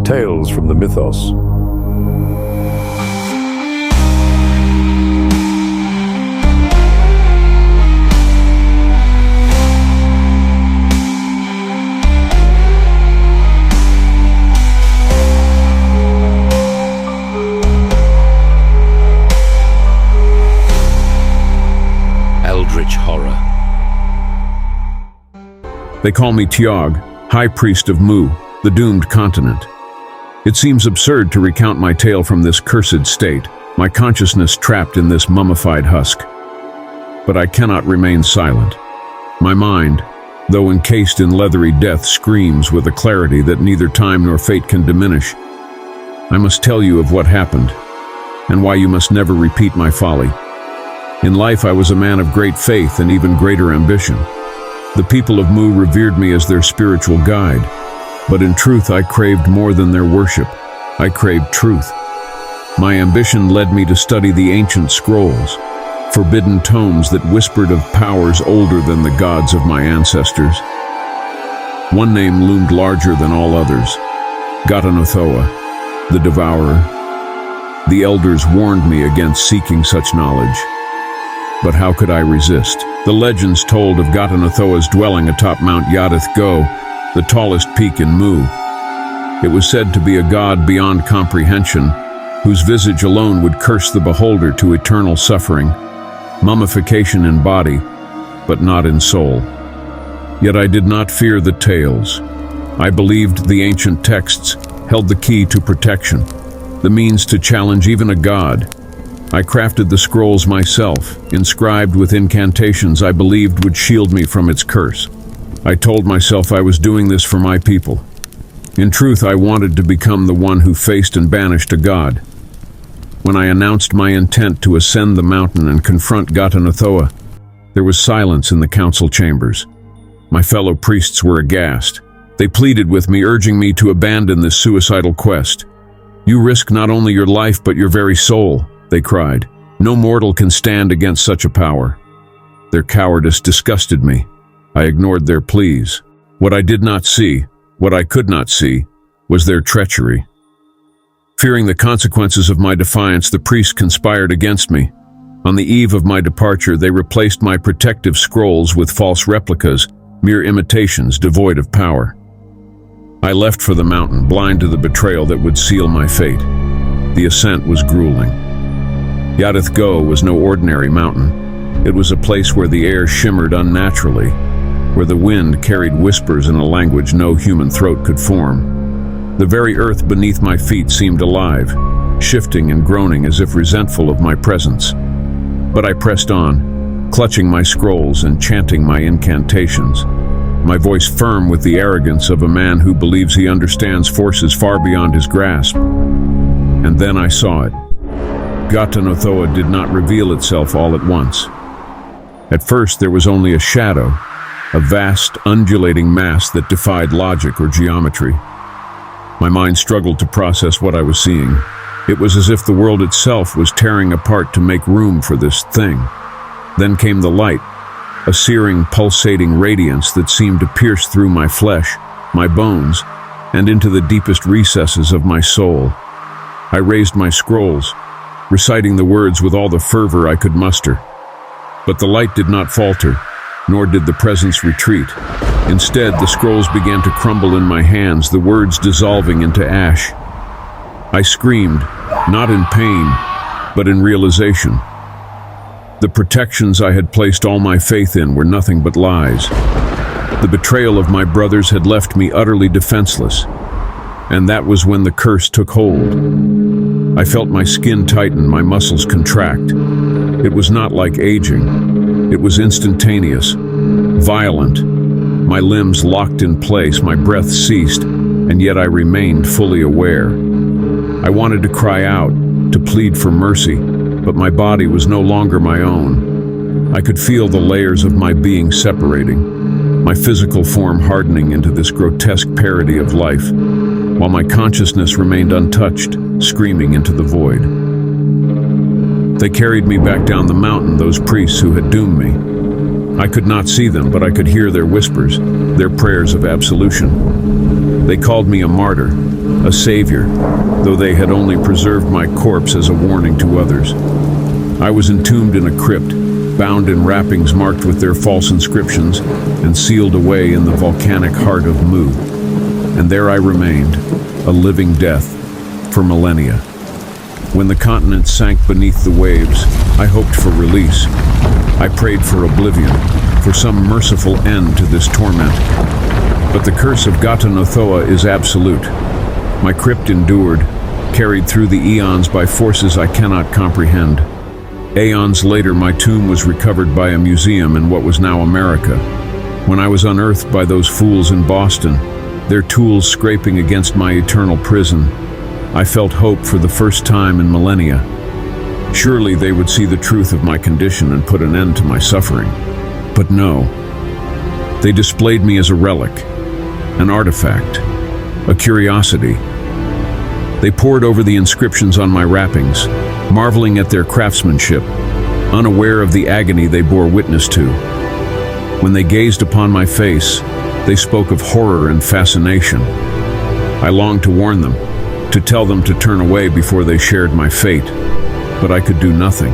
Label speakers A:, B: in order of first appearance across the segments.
A: Tales from the Mythos.
B: Eldritch Horror.
C: They call me Tiag, High Priest of Mu, the doomed continent. It seems absurd to recount my tale from this cursed state, my consciousness trapped in this mummified husk. But I cannot remain silent. My mind, though encased in leathery death, screams with a clarity that neither time nor fate can diminish. I must tell you of what happened, and why you must never repeat my folly. In life I was a man of great faith and even greater ambition. The people of Mu revered me as their spiritual guide, but in truth I craved more than their worship. I craved truth. My ambition led me to study the ancient scrolls, forbidden tomes that whispered of powers older than the gods of my ancestors. One name loomed larger than all others: Ghatanothoa, the Devourer. The elders warned me against seeking such knowledge. But how could I resist? The legends told of Ghatanothoa's dwelling atop Mount Yadith Go, the tallest peak in Mu. It was said to be a god beyond comprehension, whose visage alone would curse the beholder to eternal suffering, mummification in body, but not in soul. Yet I did not fear the tales. I believed the ancient texts held the key to protection, the means to challenge even a god. I crafted the scrolls myself, inscribed with incantations I believed would shield me from its curse. I told myself I was doing this for my people. In truth, I wanted to become the one who faced and banished a god. When I announced my intent to ascend the mountain and confront Ghatanothoa, there was silence in the council chambers. My fellow priests were aghast. They pleaded with me, urging me to abandon this suicidal quest. "You risk not only your life but your very soul," they cried. "No mortal can stand against such a power." Their cowardice disgusted me. I ignored their pleas. What I did not see, what I could not see, was their treachery. Fearing the consequences of my defiance, the priests conspired against me. On the eve of my departure, they replaced my protective scrolls with false replicas, mere imitations devoid of power. I left for the mountain, blind to the betrayal that would seal my fate. The ascent was grueling. Yadith Go was no ordinary mountain. It was a place where the air shimmered unnaturally, where the wind carried whispers in a language no human throat could form. The very earth beneath my feet seemed alive, shifting and groaning as if resentful of my presence. But I pressed on, clutching my scrolls and chanting my incantations, my voice firm with the arrogance of a man who believes he understands forces far beyond his grasp. And then I saw it. Ghatanothoa did not reveal itself all at once. At first there was only a shadow, a vast, undulating mass that defied logic or geometry. My mind struggled to process what I was seeing. It was as if the world itself was tearing apart to make room for this thing. Then came the light, a searing, pulsating radiance that seemed to pierce through my flesh, my bones, and into the deepest recesses of my soul. I raised my scrolls, reciting the words with all the fervor I could muster. But the light did not falter, nor did the presence retreat. Instead, the scrolls began to crumble in my hands, the words dissolving into ash. I screamed, not in pain, but in realization. The protections I had placed all my faith in were nothing but lies. The betrayal of my brothers had left me utterly defenseless, and that was when the curse took hold. I felt my skin tighten, my muscles contract. It was not like aging. It was instantaneous, violent. My limbs locked in place, my breath ceased, and yet I remained fully aware. I wanted to cry out, to plead for mercy, but my body was no longer my own. I could feel the layers of my being separating, my physical form hardening into this grotesque parody of life, while my consciousness remained untouched, screaming into the void. They carried me back down the mountain, those priests who had doomed me. I could not see them, but I could hear their whispers, their prayers of absolution. They called me a martyr, a savior, though they had only preserved my corpse as a warning to others. I was entombed in a crypt, bound in wrappings marked with their false inscriptions, and sealed away in the volcanic heart of Mu. And there I remained, a living death, for millennia. When the continent sank beneath the waves, I hoped for release. I prayed for oblivion, for some merciful end to this torment. But the curse of Ghatanothoa is absolute. My crypt endured, carried through the eons by forces I cannot comprehend. Aeons later, my tomb was recovered by a museum in what was now America. When I was unearthed by those fools in Boston, their tools scraping against my eternal prison, I felt hope for the first time in millennia. Surely they would see the truth of my condition and put an end to my suffering. But no. They displayed me as a relic, an artifact, a curiosity. They pored over the inscriptions on my wrappings, marveling at their craftsmanship, unaware of the agony they bore witness to. When they gazed upon my face, they spoke of horror and fascination. I longed to warn them, to tell them to turn away before they shared my fate, but I could do nothing.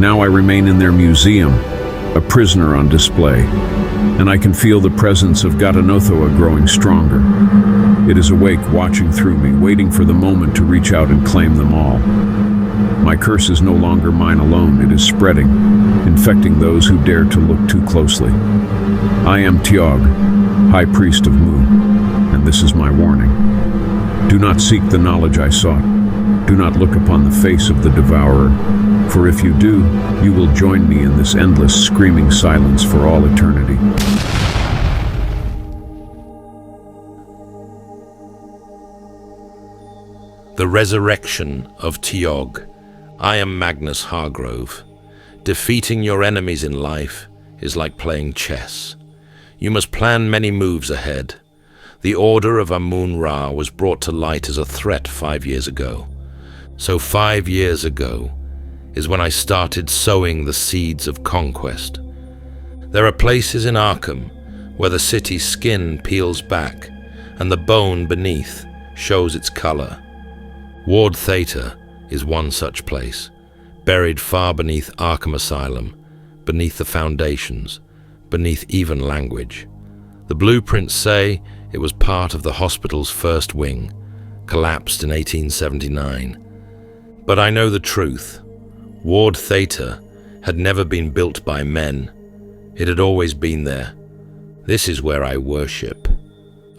C: Now I remain in their museum, a prisoner on display, and I can feel the presence of Ghatanothoa growing stronger. It is awake, watching through me, waiting for the moment to reach out and claim them all. My curse is no longer mine alone, it is spreading, infecting those who dare to look too closely. I am Tiog, High Priest of Mu, and this is my warning. Do not seek the knowledge I sought. Do not look upon the face of the devourer, for if you do, you will join me in this endless screaming silence for all eternity.
B: The Resurrection of Tiog. I am Magnus Hargrove. Defeating your enemies in life is like playing chess. You must plan many moves ahead. The Order of Amun-Ra was brought to light as a threat 5 years ago. So 5 years ago is when I started sowing the seeds of conquest. There are places in Arkham where the city's skin peels back and the bone beneath shows its color. Ward Theater is one such place, buried far beneath Arkham Asylum, beneath the foundations, beneath even language. The blueprints say it was part of the hospital's first wing, collapsed in 1879. But I know the truth. Ward Theater had never been built by men. It had always been there. This is where I worship.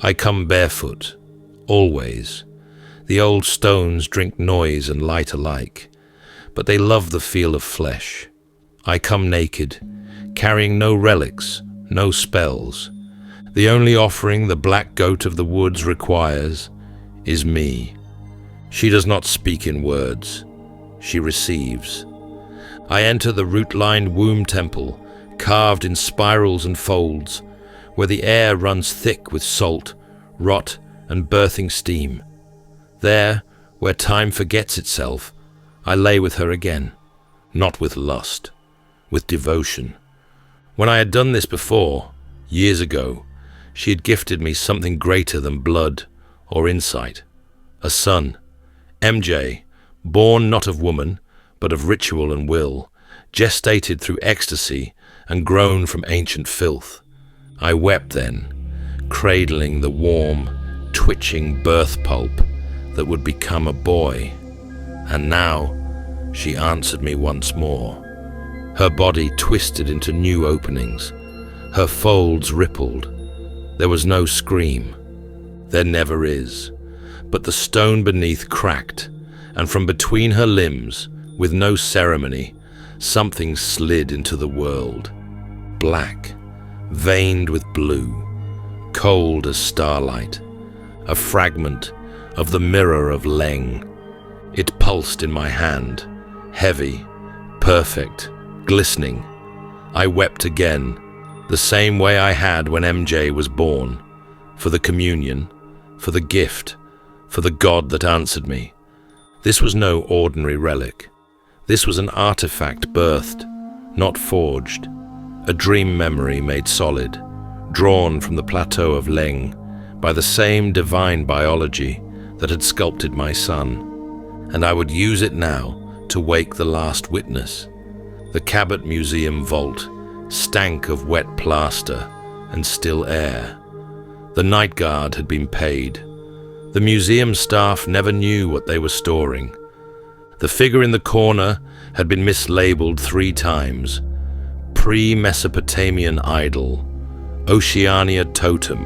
B: I come barefoot, always. The old stones drink noise and light alike, but they love the feel of flesh. I come naked, carrying no relics, no spells. The only offering the black goat of the woods requires is me. She does not speak in words. She receives. I enter the root-lined womb temple, carved in spirals and folds, where the air runs thick with salt, rot, and birthing steam. There, where time forgets itself, I lay with her again, not with lust, with devotion. When I had done this before, years ago, she had gifted me something greater than blood or insight. A son, MJ, born not of woman, but of ritual and will, gestated through ecstasy and grown from ancient filth. I wept then, cradling the warm, twitching birth pulp that would become a boy. And now she answered me once more. Her body twisted into new openings. Her folds rippled. There was no scream. There never is. But the stone beneath cracked, and from between her limbs, with no ceremony, something slid into the world. Black, veined with blue, cold as starlight. A fragment of the mirror of Leng. It pulsed in my hand, heavy, perfect, glistening. I wept again, the same way I had when MJ was born, for the communion, for the gift, for the God that answered me. This was no ordinary relic. This was an artifact birthed, not forged, a dream memory made solid, drawn from the plateau of Leng by the same divine biology that had sculpted my son, and I would use it now to wake the last witness. The Cabot Museum vault stank of wet plaster and still air. The night guard had been paid. The museum staff never knew what they were storing. The figure in the corner had been mislabeled 3 times. Pre-Mesopotamian idol, Oceania totem,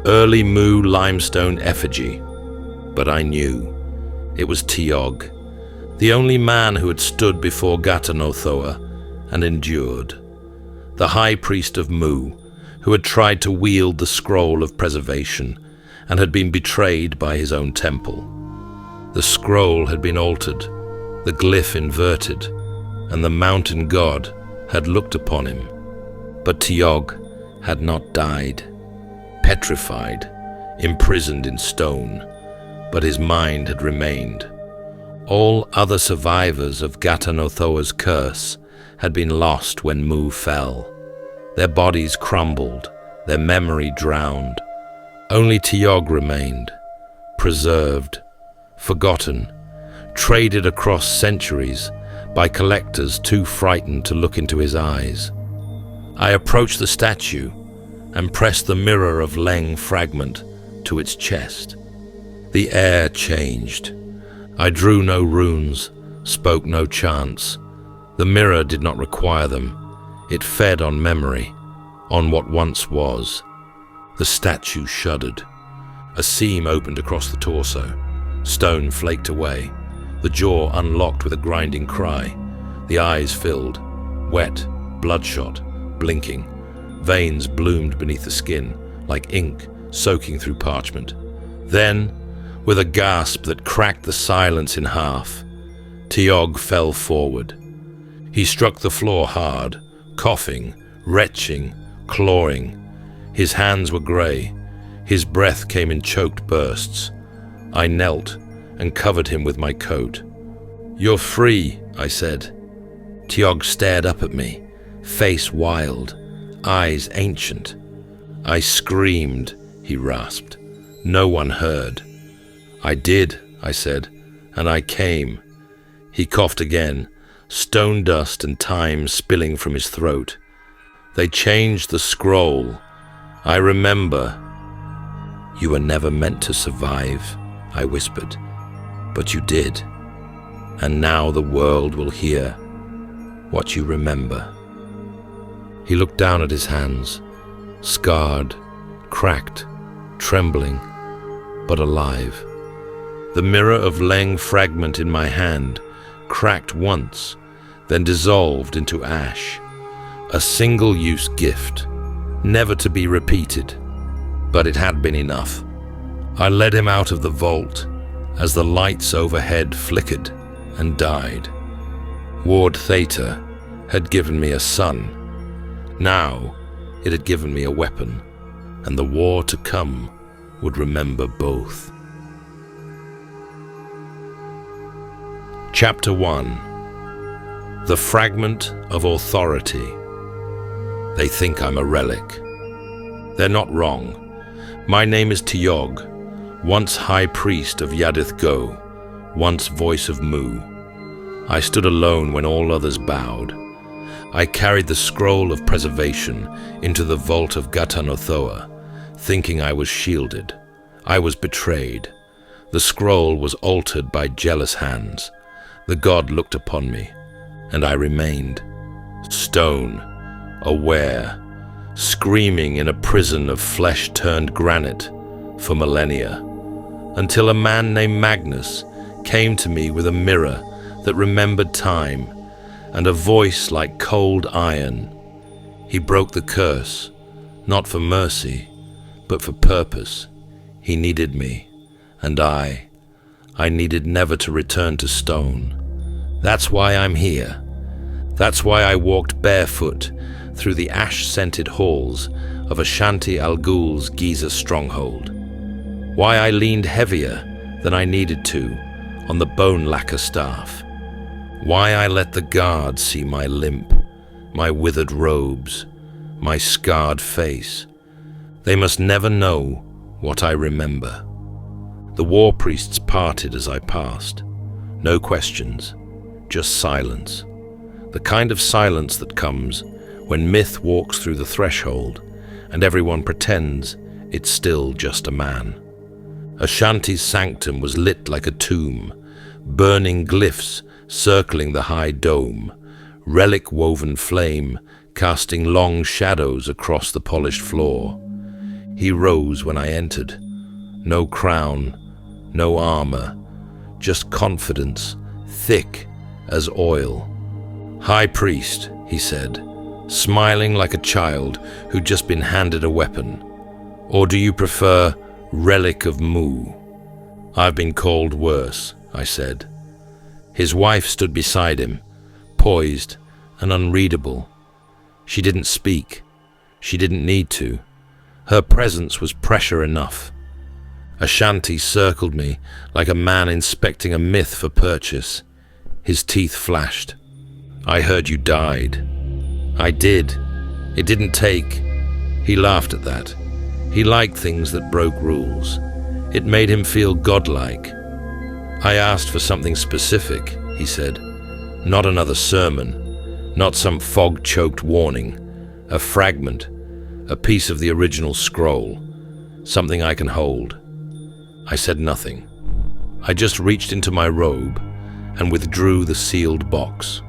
B: early Mu limestone effigy. But I knew. It was Tiog, the only man who had stood before Ghatanothoa and endured. The high priest of Mu, who had tried to wield the scroll of preservation and had been betrayed by his own temple. The scroll had been altered, the glyph inverted, and the mountain god had looked upon him. But Tiog had not died, petrified, imprisoned in stone, but his mind had remained. All other survivors of Ghatanothoa's curse had been lost when Mu fell. Their bodies crumbled, their memory drowned. Only Tiog remained, preserved, forgotten, traded across centuries by collectors too frightened to look into his eyes. I approached the statue and pressed the mirror of Leng fragment to its chest. The air changed. I drew no runes, spoke no chants. The mirror did not require them. It fed on memory, on what once was. The statue shuddered. A seam opened across the torso. Stone flaked away. The jaw unlocked with a grinding cry. The eyes filled, wet, bloodshot, blinking. Veins bloomed beneath the skin, like ink soaking through parchment. Then, with a gasp that cracked the silence in half, Tiog fell forward. He struck the floor hard, coughing, retching, clawing. His hands were grey. His breath came in choked bursts. I knelt and covered him with my coat. "You're free," I said. Tiog stared up at me, face wild, eyes ancient. "I screamed," he rasped. "No one heard." "I did," I said, "and I came." He coughed again, stone dust and time spilling from his throat. "They changed the scroll. I remember." "You were never meant to survive," I whispered, "but you did. And now the world will hear what you remember." He looked down at his hands, scarred, cracked, trembling, but alive. The mirror of Leng fragment in my hand cracked once, then dissolved into ash. A single-use gift, never to be repeated, but it had been enough. I led him out of the vault as the lights overhead flickered and died. Ward Theta had given me a son. Now it had given me a weapon, and the war to come would remember both. Chapter 1. The Fragment of Authority. They think I'm a relic. They're not wrong. My name is Tiog, once High Priest of Yadith Go, once Voice of Mu. I stood alone when all others bowed. I carried the scroll of preservation into the vault of Ghatanothoa, thinking I was shielded. I was betrayed. The scroll was altered by jealous hands. The god looked upon me, and I remained. Stone, aware, screaming in a prison of flesh turned granite for millennia, until a man named Magnus came to me with a mirror that remembered time and a voice like cold iron. He broke the curse, not for mercy, but for purpose. He needed me, and I needed never to return to stone. That's why I'm here. That's why I walked barefoot through the ash-scented halls of Ashanti Al Ghul's Giza stronghold. Why I leaned heavier than I needed to on the bone lacquer staff. Why I let the guards see my limp, my withered robes, my scarred face. They must never know what I remember. The war priests parted as I passed. No questions, just silence. The kind of silence that comes when myth walks through the threshold and everyone pretends it's still just a man. Ashanti's sanctum was lit like a tomb, burning glyphs circling the high dome, relic-woven flame casting long shadows across the polished floor. He rose when I entered. No crown, no armor, just confidence, thick as oil. "High Priest," he said, smiling like a child who'd just been handed a weapon. "Or do you prefer Relic of Mu?" "I've been called worse," I said. His wife stood beside him, poised and unreadable. She didn't speak. She didn't need to. Her presence was pressure enough. Ashanti circled me like a man inspecting a myth for purchase. His teeth flashed. "I heard you died." "I did. It didn't take." He laughed at that. He liked things that broke rules. It made him feel godlike. "I asked for something specific," he said. "Not another sermon. Not some fog-choked warning. A fragment. A piece of the original scroll. Something I can hold." I said nothing. I just reached into my robe and withdrew the sealed box.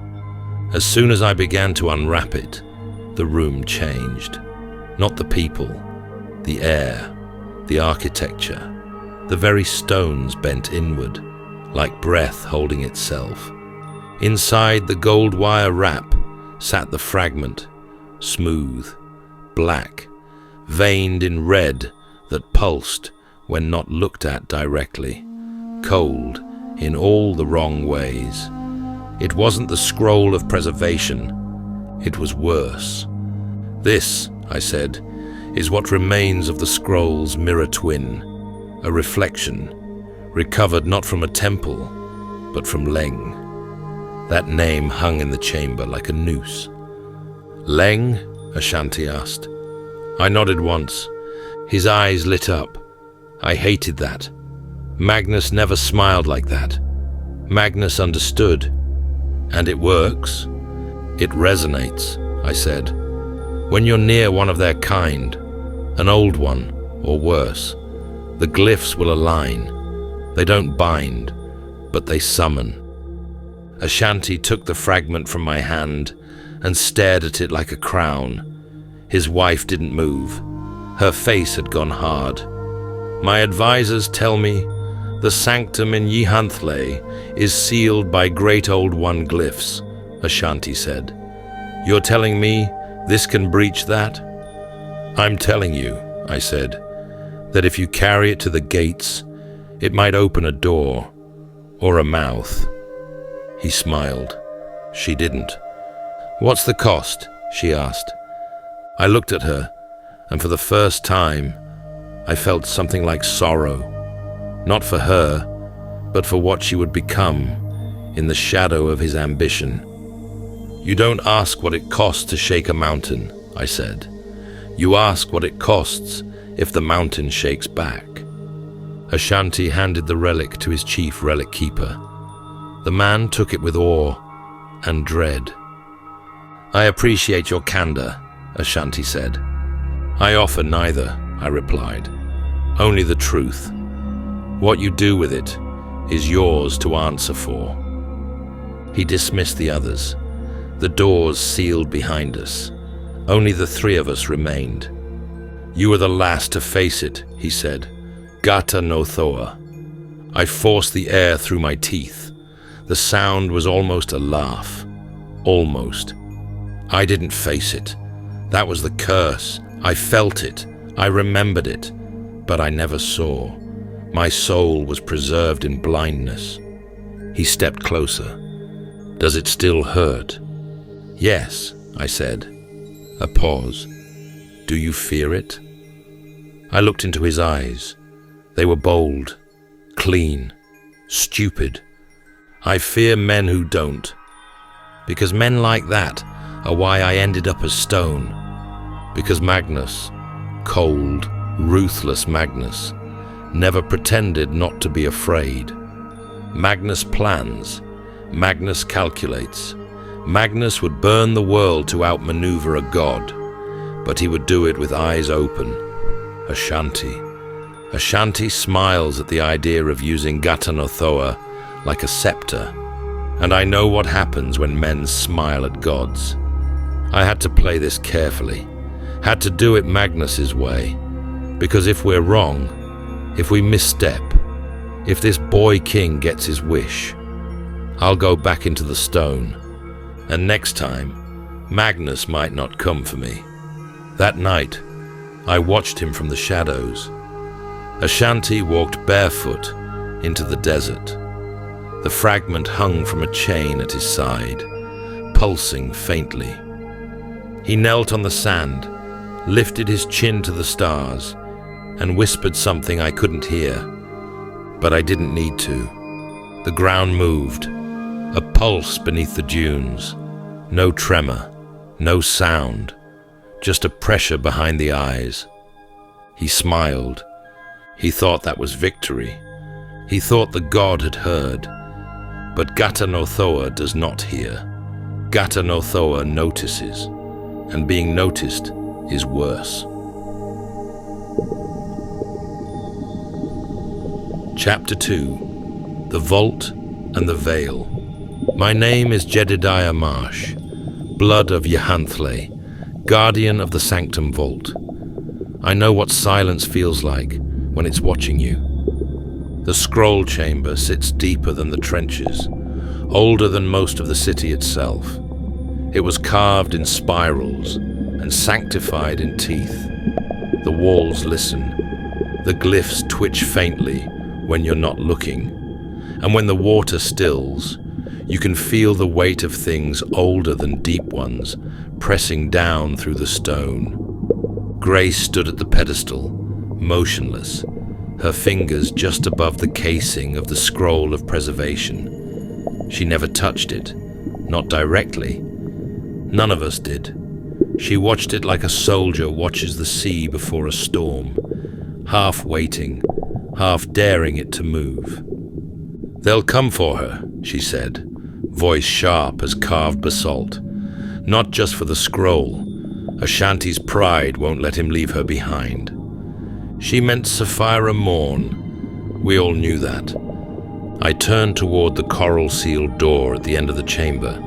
B: As soon as I began to unwrap it, the room changed. Not the people, the air, the architecture. The very stones bent inward, like breath holding itself. Inside the gold wire wrap sat the fragment, smooth, black, veined in red that pulsed when not looked at directly, cold in all the wrong ways. It wasn't the scroll of preservation, it was worse. "This," I said, "is what remains of the scroll's mirror twin, a reflection, recovered not from a temple, but from Leng." That name hung in the chamber like a noose. "Leng?" Ashanti asked. I nodded once. His eyes lit up. I hated that. Magnus never smiled like that. Magnus understood. "And it works?" "It resonates," I said. "When you're near one of their kind, an old one, or worse, the glyphs will align. They don't bind, but they summon." Ashanti took the fragment from my hand and stared at it like a crown. His wife didn't move. Her face had gone hard. "My advisors tell me the sanctum in Yihantle is sealed by Great Old One glyphs," Ashanti said. "You're telling me this can breach that?" "I'm telling you," I said, "that if you carry it to the gates, it might open a door, or a mouth." He smiled. She didn't. "What's the cost?" she asked. I looked at her, and for the first time, I felt something like sorrow. Not for her, but for what she would become in the shadow of his ambition. "You don't ask what it costs to shake a mountain," I said. "You ask what it costs if the mountain shakes back." Ashanti handed the relic to his chief relic keeper. The man took it with awe and dread. "I appreciate your candor," Ashanti said. "I offer neither," I replied. "Only the truth. What you do with it is yours to answer for." He dismissed the others. The doors sealed behind us. Only the three of us remained. "You were the last to face it," he said. "Gata no Thoa." I forced the air through my teeth. The sound was almost a laugh. Almost. I didn't face it. That was the curse. I felt it. I remembered it. But I never saw. My soul was preserved in blindness. He stepped closer. "Does it still hurt?" "Yes," I said. A pause. "Do you fear it?" I looked into his eyes. They were bold, clean, stupid. I fear men who don't. Because men like that are why I ended up as stone. Because Magnus, cold, ruthless Magnus, never pretended not to be afraid. Magnus plans. Magnus calculates. Magnus would burn the world to outmaneuver a god, but he would do it with eyes open. Ashanti. Ashanti smiles at the idea of using Ghatanothoa like a scepter, and I know what happens when men smile at gods. I had to play this carefully, had to do it Magnus's way, because if we're wrong, if we misstep, if this boy king gets his wish, I'll go back into the stone, and next time, Magnus might not come for me. That night, I watched him from the shadows. Ashanti walked barefoot into the desert. The fragment hung from a chain at his side, pulsing faintly. He knelt on the sand, lifted his chin to the stars, and whispered something I couldn't hear, but I didn't need to. The ground moved, a pulse beneath the dunes. No tremor, no sound, just a pressure behind the eyes. He smiled. He thought that was victory. He thought the god had heard. But Ghatanothoa does not hear. Ghatanothoa notices, and being noticed is worse. Chapter 2. The Vault and the Veil. My name is Jedediah Marsh, blood of Yehanthle, guardian of the Sanctum Vault. I know what silence feels like when it's watching you. The scroll chamber sits deeper than the trenches, older than most of the city itself. It was carved in spirals and sanctified in teeth. The walls listen. The glyphs twitch faintly when you're not looking. And when the water stills, you can feel the weight of things older than deep ones pressing down through the stone. Grace stood at the pedestal, motionless, her fingers just above the casing of the scroll of preservation. She never touched it, not directly. None of us did. She watched it like a soldier watches the sea before a storm, half waiting, half daring it to move. "They'll come for her," she said, voice sharp as carved basalt. "Not just for the scroll. Ashanti's pride won't let him leave her behind." She meant Saphira Morn. We all knew that. I turned toward the coral-sealed door at the end of the chamber.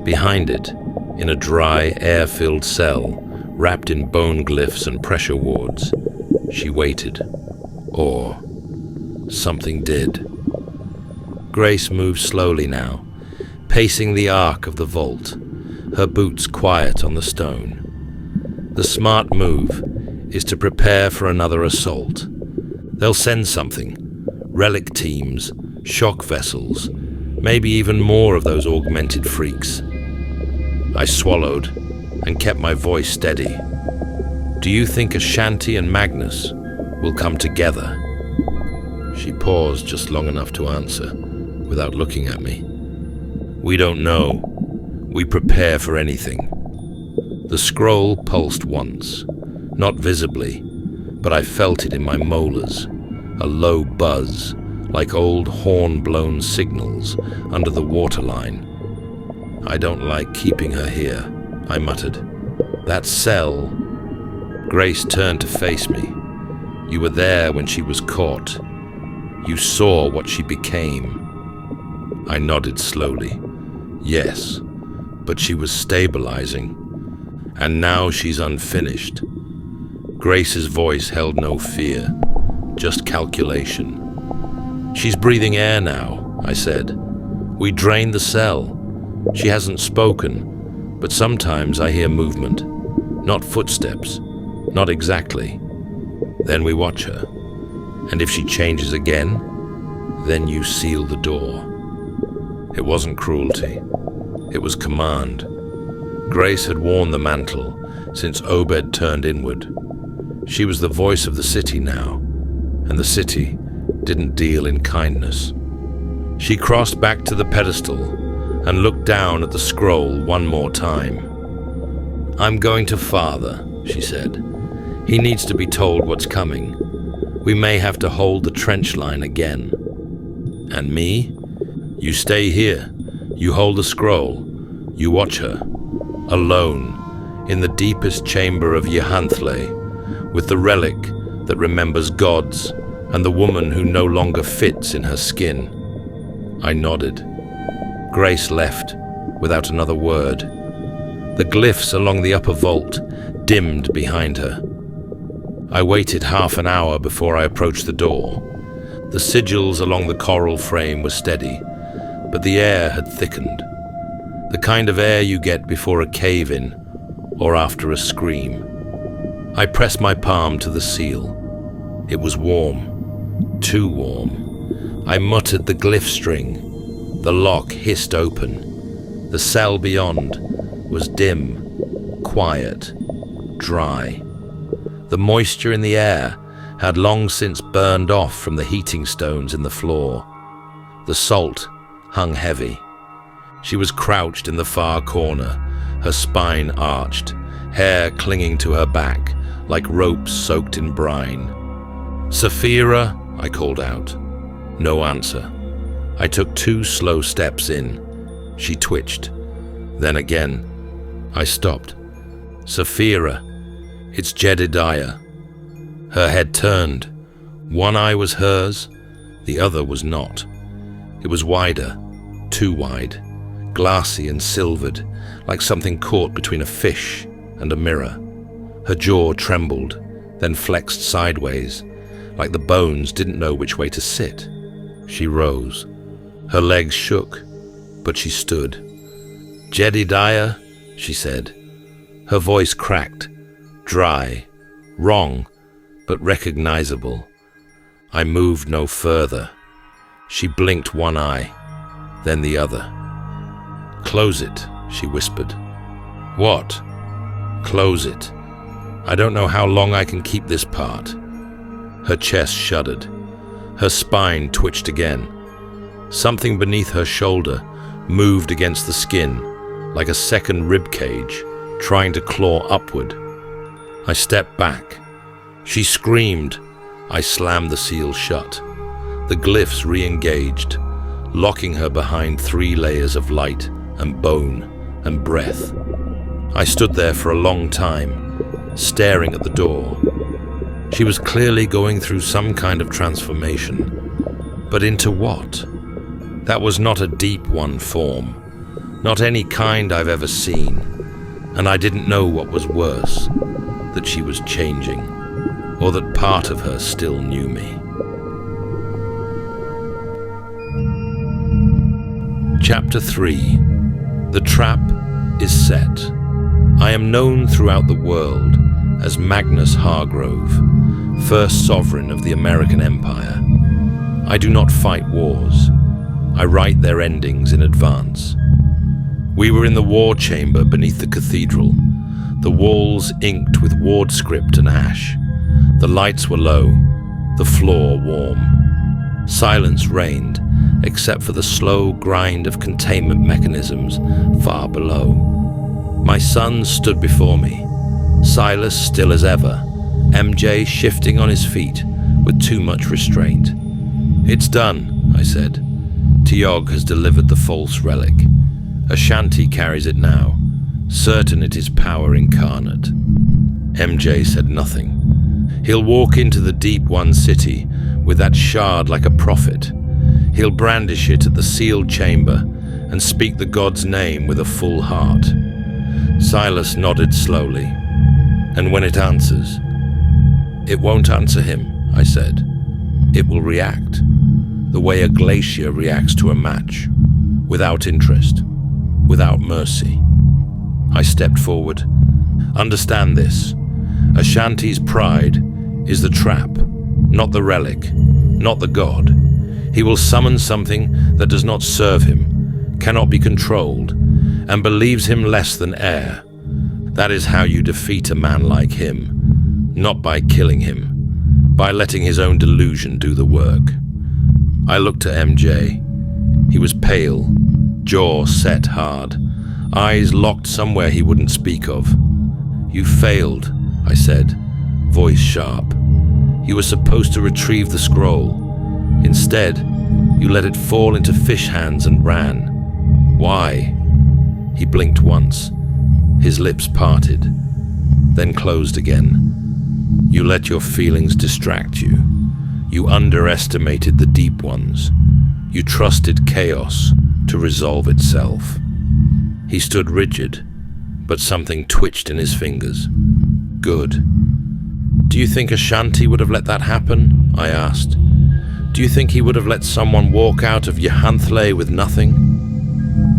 B: Behind it, in a dry, air-filled cell, wrapped in bone glyphs and pressure wards, she waited. Or something did. Grace moved slowly now, pacing the arc of the vault, her boots quiet on the stone. The smart move is to prepare for another assault. They'll send something. Relic teams, shock vessels, maybe even more of those augmented freaks. I swallowed and kept my voice steady. "Do you think Ashanti and Magnus will come together?" She paused just long enough to answer, without looking at me. "We don't know. We prepare for anything." The scroll pulsed once, not visibly, but I felt it in my molars, a low buzz, like old horn-blown signals under the waterline. "I don't like keeping her here," I muttered. "That cell..." Grace turned to face me. "You were there when she was caught. You saw what she became." I nodded slowly. "Yes, but she was stabilizing. And now she's unfinished." Grace's voice held no fear, just calculation. "She's breathing air now," I said. "We drained the cell. She hasn't spoken, but sometimes I hear movement. Not footsteps, not exactly. Then we watch her. And if she changes again, then you seal the door." It wasn't cruelty. It was command. Grace had worn the mantle since Obed turned inward. She was the voice of the city now, and the city didn't deal in kindness. She crossed back to the pedestal and looked down at the scroll one more time. "I'm going to Father," she said. "He needs to be told what's coming. We may have to hold the trench line again. And me? You stay here. You hold the scroll. You watch her. Alone, in the deepest chamber of Yehantle, with the relic that remembers gods and the woman who no longer fits in her skin. I nodded. Grace left, without another word. The glyphs along the upper vault dimmed behind her. I waited half an hour before I approached the door. The sigils along the coral frame were steady, but the air had thickened. The kind of air you get before a cave-in or after a scream. I pressed my palm to the seal. It was warm, too warm. I muttered the glyph string. The lock hissed open. The cell beyond was dim, quiet, dry. The moisture in the air had long since burned off from the heating stones in the floor. The salt hung heavy. She was crouched in the far corner, her spine arched, hair clinging to her back like ropes soaked in brine. "Saphira," I called out. No answer. I took 2 slow steps in. She twitched. Then again. I stopped. "Saphira, it's Jedediah." Her head turned. One eye was hers, the other was not. It was wider, too wide, glassy and silvered, like something caught between a fish and a mirror. Her jaw trembled, then flexed sideways, like the bones didn't know which way to sit. She rose. Her legs shook, but she stood. "Jedediah," she said. Her voice cracked, dry, wrong, but recognizable. I moved no further. She blinked one eye, then the other. "Close it," she whispered. "What?" "Close it. I don't know how long I can keep this part." Her chest shuddered. Her spine twitched again. Something beneath her shoulder moved against the skin, like a second rib cage, trying to claw upward. I stepped back. She screamed. I slammed the seal shut. The glyphs re-engaged, locking her behind 3 layers of light and bone and breath. I stood there for a long time, staring at the door. She was clearly going through some kind of transformation. But into what? That was not a deep one form, not any kind I've ever seen. And I didn't know what was worse, that she was changing, or that part of her still knew me. Chapter 3. The trap is set. I am known throughout the world as Magnus Hargrove, first sovereign of the American Empire. I do not fight wars. I write their endings in advance. We were in the war chamber beneath the cathedral, the walls inked with ward script and ash. The lights were low, the floor warm. Silence reigned, except for the slow grind of containment mechanisms far below. My son stood before me, Silas still as ever, MJ shifting on his feet with too much restraint. "It's done," I said. "Tiog has delivered the false relic. Ashanti carries it now, certain it is power incarnate." MJ said nothing. "He'll walk into the Deep One city with that shard like a prophet. He'll brandish it at the sealed chamber and speak the god's name with a full heart." Silas nodded slowly. "And when it answers?" "It won't answer him," I said. "It will react, the way a glacier reacts to a match, without interest, without mercy." I stepped forward. "Understand this. Ashanti's pride is the trap, not the relic, not the god. He will summon something that does not serve him, cannot be controlled, and believes him less than air. That is how you defeat a man like him, not by killing him, by letting his own delusion do the work." I looked at MJ. He was pale, jaw set hard, eyes locked somewhere he wouldn't speak of. "You failed," I said, voice sharp. You were supposed to retrieve the scroll. Instead, you let it fall into fish hands and ran. Why? He blinked once. His lips parted, then closed again. You let your feelings distract you. You underestimated the deep ones. You trusted chaos to resolve itself. He stood rigid, but something twitched in his fingers. Good. Do you think Ashanti would have let that happen? I asked. Do you think he would have let someone walk out of Yahanthle with nothing?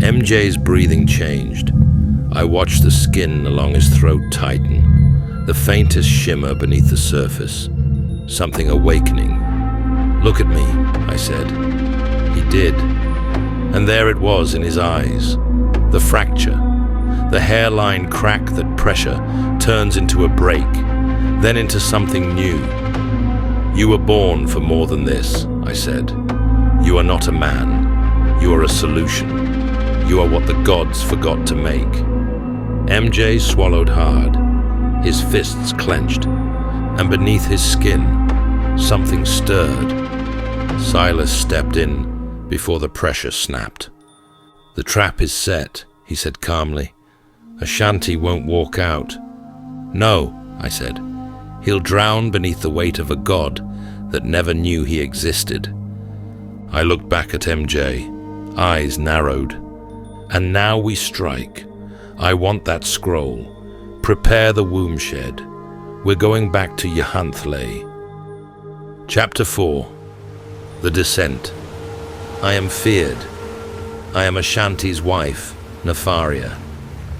B: MJ's breathing changed. I watched the skin along his throat tighten, the faintest shimmer beneath the surface. Something awakening. Look at me, I said. He did. And there it was in his eyes. The fracture. The hairline crack that pressure turns into a break, then into something new. You were born for more than this, I said. You are not a man. You are a solution. You are what the gods forgot to make. MJ swallowed hard. His fists clenched, and beneath his skin, something stirred. Silas stepped in before the pressure snapped. The trap is set, he said calmly. Ashanti won't walk out. No, I said. He'll drown beneath the weight of a god that never knew he existed. I looked back at MJ, eyes narrowed. And now we strike. I want that scroll. Prepare the womb shed. We're going back to Yahanthle. Chapter 4. The Descent. I am feared. I am Ashanti's wife, Nefaria,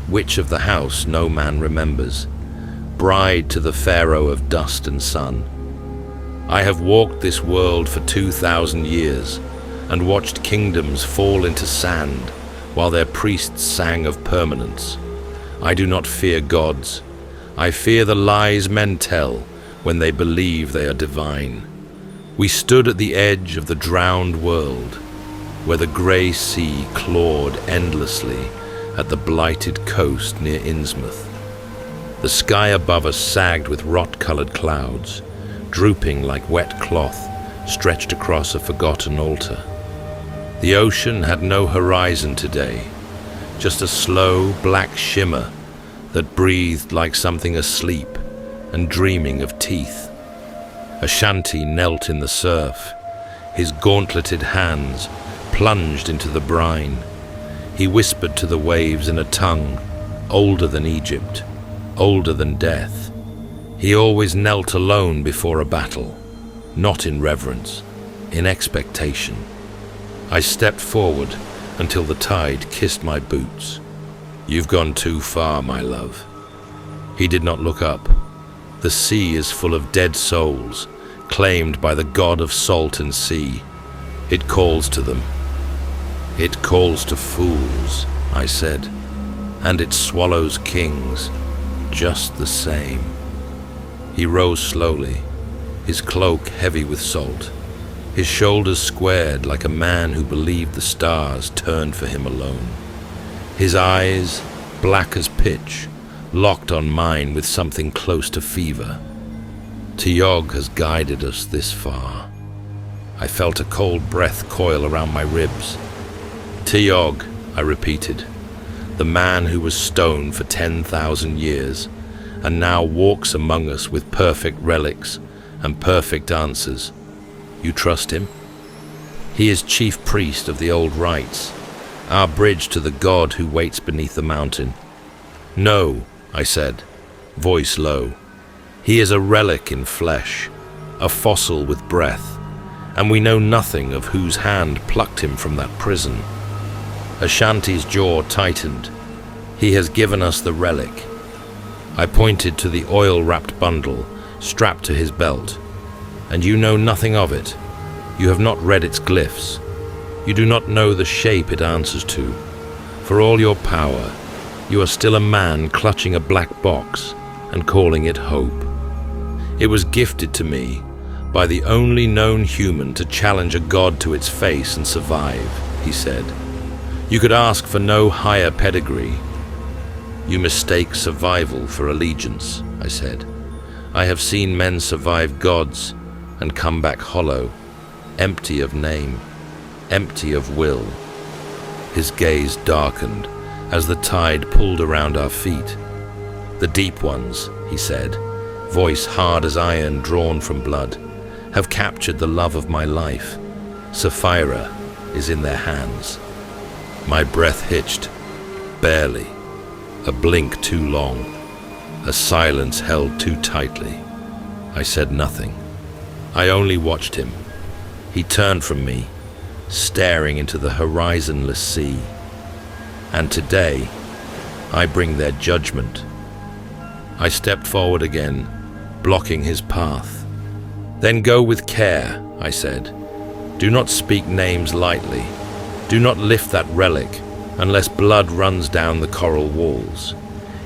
B: witch of the house no man remembers, bride to the pharaoh of dust and sun. I have walked this world for 2,000 years and watched kingdoms fall into sand while their priests sang of permanence. I do not fear gods. I fear the lies men tell when they believe they are divine. We stood at the edge of the drowned world, where the grey sea clawed endlessly at the blighted coast near Innsmouth. The sky above us sagged with rot-colored clouds, drooping like wet cloth stretched across a forgotten altar. The ocean had no horizon today, just a slow black shimmer that breathed like something asleep and dreaming of teeth. Ashanti knelt in the surf, his gauntleted hands plunged into the brine. He whispered to the waves in a tongue older than Egypt, older than death. He always knelt alone before a battle, not in reverence, in expectation. I stepped forward until the tide kissed my boots. You've gone too far, my love. He did not look up. The sea is full of dead souls, claimed by the god of salt and sea. It calls to them. It calls to fools, I said, and it swallows kings, just the same. He rose slowly, his cloak heavy with salt, his shoulders squared like a man who believed the stars turned for him alone. His eyes, black as pitch, locked on mine with something close to fever. Tiog has guided us this far. I felt a cold breath coil around my ribs. Tiog, I repeated, the man who was stoned for 10,000 years and now walks among us with perfect relics and perfect answers. You trust him? He is chief priest of the old rites, our bridge to the god who waits beneath the mountain. No, I said, voice low. He is a relic in flesh, a fossil with breath, and we know nothing of whose hand plucked him from that prison. Ashanti's jaw tightened. He has given us the relic. I pointed to the oil-wrapped bundle strapped to his belt. And you know nothing of it. You have not read its glyphs. You do not know the shape it answers to. For all your power, you are still a man clutching a black box and calling it hope. It was gifted to me by the only known human to challenge a god to its face and survive, he said. You could ask for no higher pedigree. You mistake survival for allegiance, I said. I have seen men survive gods and come back hollow, empty of name, empty of will. His gaze darkened as the tide pulled around our feet. The deep ones, he said, voice hard as iron drawn from blood, have captured the love of my life. Saphira is in their hands. My breath hitched, barely, a blink too long, a silence held too tightly. I said nothing. I only watched him. He turned from me, staring into the horizonless sea. And today, I bring their judgment. I stepped forward again, blocking his path. Then go with care, I said. Do not speak names lightly. Do not lift that relic unless blood runs down the coral walls.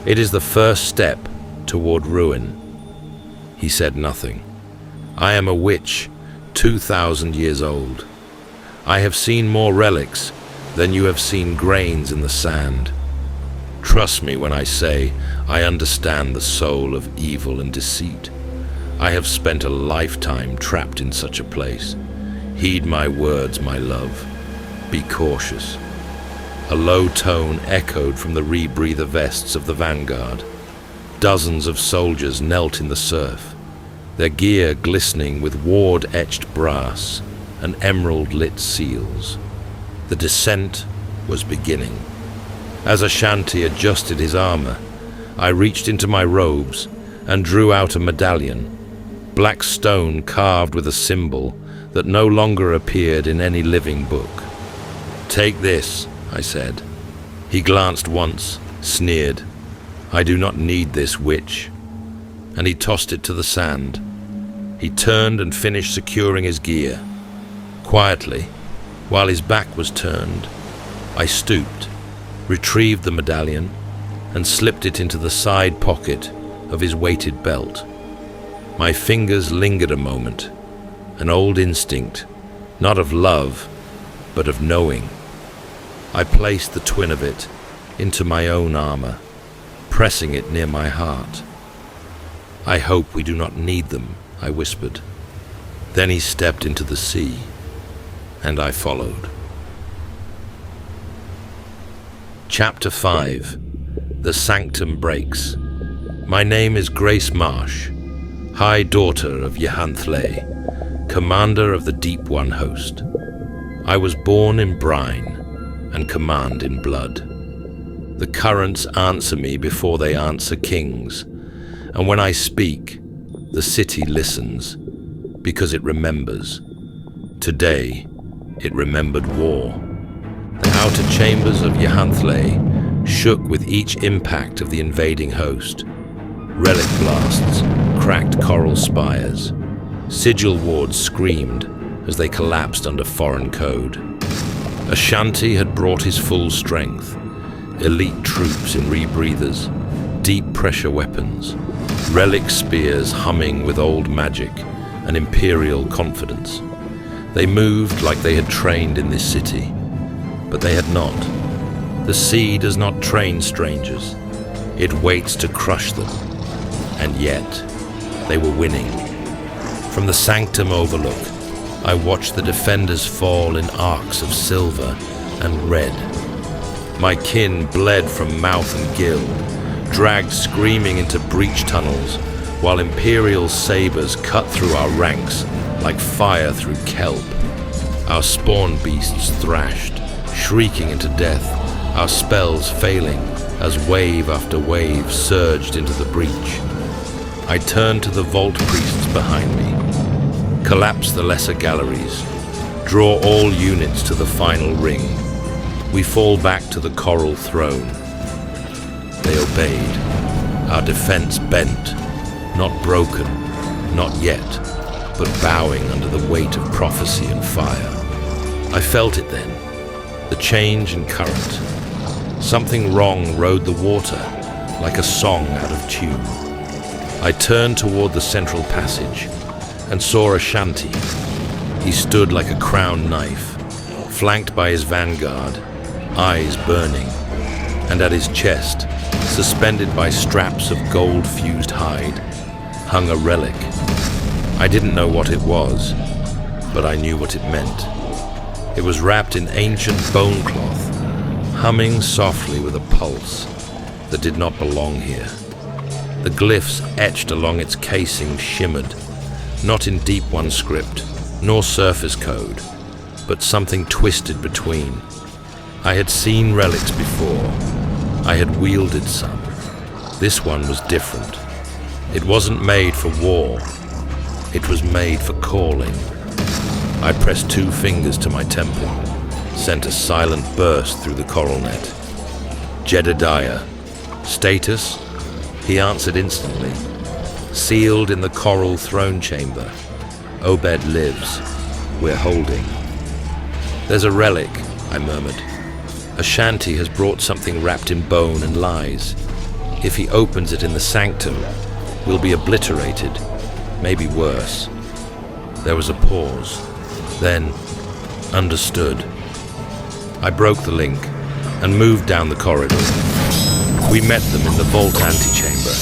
B: It is the first step toward ruin. He said nothing. I am a witch, 2,000 years old. I have seen more relics than you have seen grains in the sand. Trust me when I say I understand the soul of evil and deceit. I have spent a lifetime trapped in such a place. Heed my words, my love. Be cautious. A low tone echoed from the rebreather vests of the vanguard. Dozens of soldiers knelt in the surf, their gear glistening with ward-etched brass and emerald-lit seals. The descent was beginning. As Ashanti adjusted his armor, I reached into my robes and drew out a medallion, black stone carved with a symbol that no longer appeared in any living book. Take this, I said. He glanced once, sneered. I do not need this, witch. And he tossed it to the sand. He turned and finished securing his gear. Quietly, while his back was turned, I stooped, retrieved the medallion, and slipped it into the side pocket of his weighted belt. My fingers lingered a moment, an old instinct, not of love, but of knowing. I placed the twin of it into my own armor, pressing it near my heart. I hope we do not need them, I whispered. Then he stepped into the sea, and I followed. Chapter 5. The Sanctum Breaks. My name is Grace Marsh, High Daughter of Yhanthle, Commander of the Deep One host. I was born in brine and command in blood. The currents answer me before they answer kings, and when I speak, the city listens, because it remembers. Today, it remembered war. The outer chambers of Yhanthle shook with each impact of the invading host. Relic blasts cracked coral spires. Sigil wards screamed as they collapsed under foreign code. Ashanti had brought his full strength. Elite troops in rebreathers, deep pressure weapons, relic spears humming with old magic and imperial confidence. They moved like they had trained in this city, but they had not. The sea does not train strangers. It waits to crush them. And yet, they were winning. From the Sanctum Overlook, I watched the defenders fall in arcs of silver and red. My kin bled from mouth and gill, dragged screaming into breach tunnels, while imperial sabers cut through our ranks like fire through kelp. Our spawn beasts thrashed, shrieking into death, our spells failing as wave after wave surged into the breach. I turned to the vault priests behind me. Collapse the lesser galleries. Draw all units to the final ring. We fall back to the coral throne. They obeyed. Our defense bent, not broken, not yet, but bowing under the weight of prophecy and fire. I felt it then, the change in current. Something wrong rode the water, like a song out of tune. I turned toward the central passage and saw Ashanti. He stood like a crown knife, flanked by his vanguard, eyes burning, and at his chest, suspended by straps of gold-fused hide, hung a relic. I didn't know what it was, but I knew what it meant. It was wrapped in ancient bone cloth, humming softly with a pulse that did not belong here. The glyphs etched along its casing shimmered, not in Deep One script, nor surface code, but something twisted between. I had seen relics before. I had wielded some. This one was different. It wasn't made for war. It was made for calling. I pressed 2 fingers to my temple, sent a silent burst through the coral net. Jedediah. Status? He answered instantly. Sealed in the coral throne chamber. Obed lives. We're holding. There's a relic, I murmured. Ashanti has brought something wrapped in bone and lies. If he opens it in the sanctum, we'll be obliterated. Maybe worse. There was a pause. Then, understood. I broke the link and moved down the corridor. We met them in the vault antechamber.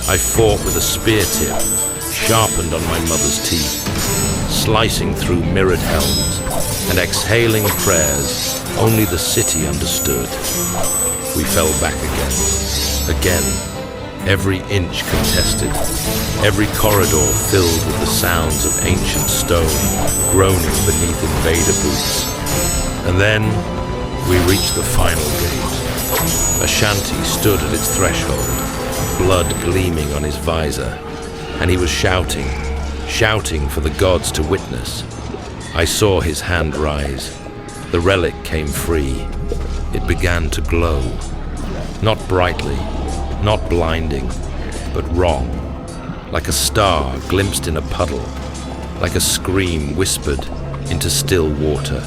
B: I fought with a spear tip, sharpened on my mother's teeth, slicing through mirrored helms and exhaling prayers only the city understood. We fell back again, every inch contested, every corridor filled with the sounds of ancient stone groaning beneath invader boots. And then we reached the final gate. Ashanti stood at its threshold, blood gleaming on his visor, and he was shouting for the gods to witness. I saw his hand rise. The relic came free. It began to glow. Not brightly, not blinding, but wrong. Like a star glimpsed in a puddle, like a scream whispered into still water.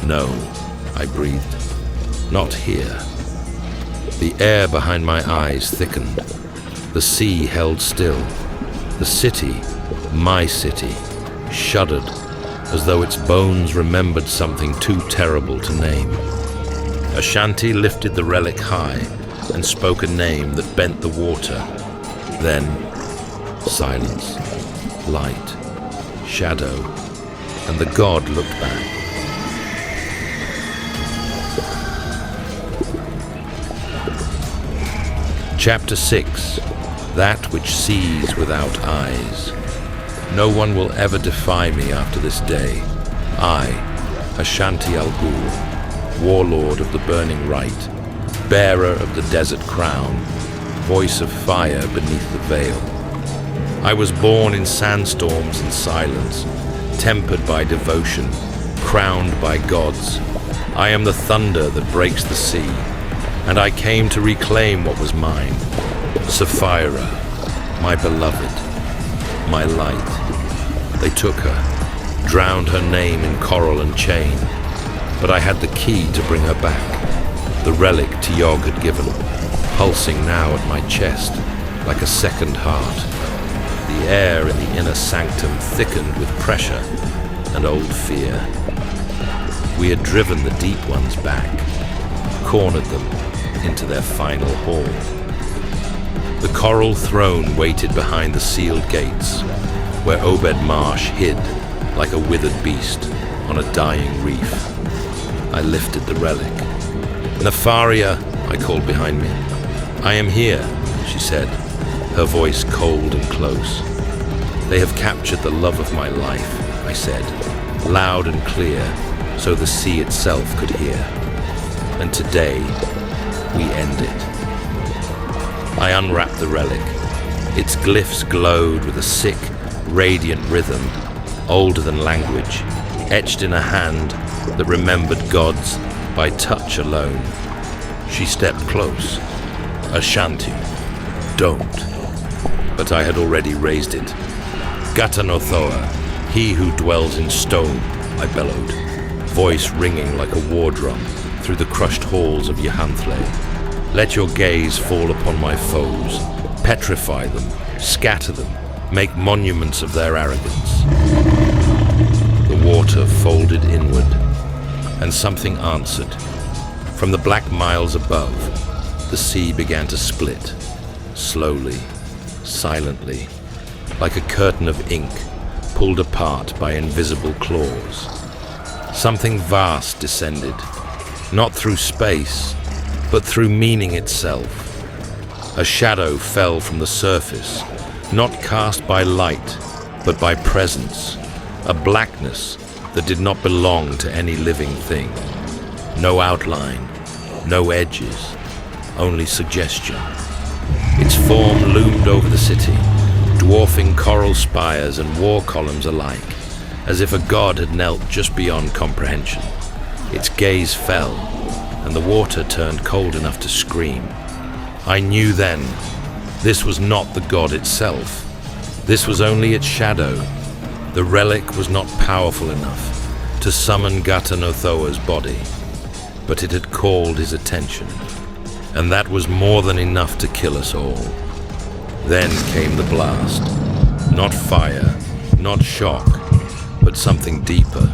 B: No, I breathed. Not here. The air behind my eyes thickened. The sea held still. The city, my city, shuddered as though its bones remembered something too terrible to name. Ashanti lifted the relic high and spoke a name that bent the water. Then, silence, light, shadow, and the god looked back. Chapter 6. That which sees without eyes. No one will ever defy me after this day. I, Ashanti Al Ghul, warlord of the burning rite, bearer of the desert crown, voice of fire beneath the veil. I was born in sandstorms and silence, tempered by devotion, crowned by gods. I am the thunder that breaks the sea, and I came to reclaim what was mine. Saphira, my beloved, my light. They took her, drowned her name in coral and chain, but I had the key to bring her back. The relic Tiog had given, pulsing now at my chest like a second heart. The air in the inner sanctum thickened with pressure and old fear. We had driven the deep ones back, cornered them into their final hall. The coral throne waited behind the sealed gates, where Obed Marsh hid like a withered beast on a dying reef. I lifted the relic. Nefaria, I called behind me. I am here, she said, her voice cold and close. They have captured the love of my life, I said, loud and clear, so the sea itself could hear. And today, we end it. I unwrapped the relic. Its glyphs glowed with a sick, radiant rhythm, older than language, etched in a hand that remembered gods by touch alone. She stepped close. Ashanti, don't. But I had already raised it. Gatanothoa, he who dwells in stone, I bellowed, voice ringing like a war drum through the crushed halls of Yahanthle. Let your gaze fall upon my foes, petrify them, scatter them, make monuments of their arrogance. The water folded inward, and something answered. From the black miles above, the sea began to split, slowly, silently, like a curtain of ink pulled apart by invisible claws. Something vast descended, not through space, but through meaning itself. A shadow fell from the surface, not cast by light, but by presence, a blackness that did not belong to any living thing. No outline, no edges, only suggestion. Its form loomed over the city, dwarfing coral spires and war columns alike, as if a god had knelt just beyond comprehension. Its gaze fell, and the water turned cold enough to scream. I knew then, this was not the god itself. This was only its shadow. The relic was not powerful enough to summon Ghatanothoa's body, but it had called his attention, and that was more than enough to kill us all. Then came the blast. Not fire, not shock, but something deeper.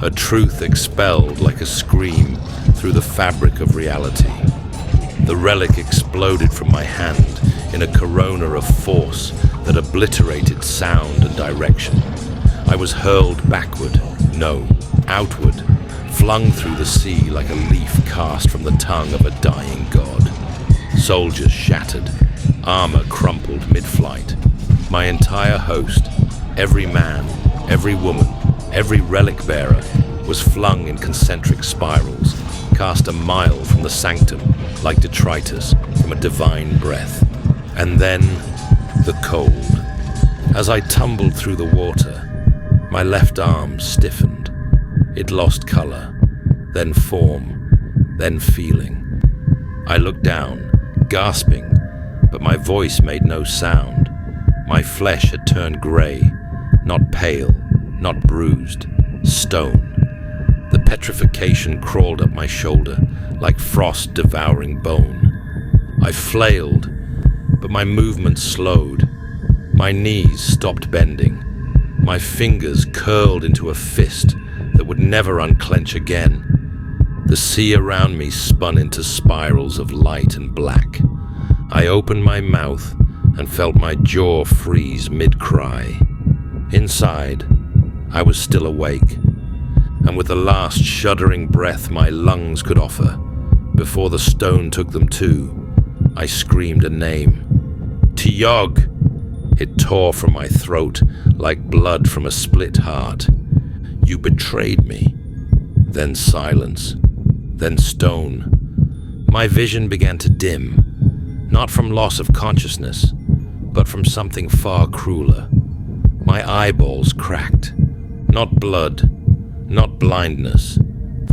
B: A truth expelled like a scream through the fabric of reality. The relic exploded from my hand in a corona of force that obliterated sound and direction. I was hurled backward, no, outward, flung through the sea like a leaf cast from the tongue of a dying god. Soldiers shattered, armor crumpled mid-flight. My entire host, every man, every woman, every relic bearer, was flung in concentric spirals, cast a mile from the sanctum like detritus from a divine breath. And then, the cold. As I tumbled through the water, my left arm stiffened. It lost color, then form, then feeling. I looked down, gasping, but my voice made no sound. My flesh had turned gray, not pale, not bruised, stone. The petrification crawled up my shoulder like frost devouring bone. I flailed, but my movements slowed. My knees stopped bending. My fingers curled into a fist that would never unclench again. The sea around me spun into spirals of light and black. I opened my mouth and felt my jaw freeze mid-cry. Inside, I was still awake, and with the last shuddering breath my lungs could offer, before the stone took them too, I screamed a name. Tiog! It tore from my throat like blood from a split heart. You betrayed me. Then silence. Then stone. My vision began to dim, not from loss of consciousness, but from something far crueler. My eyeballs cracked. Not blood, not blindness.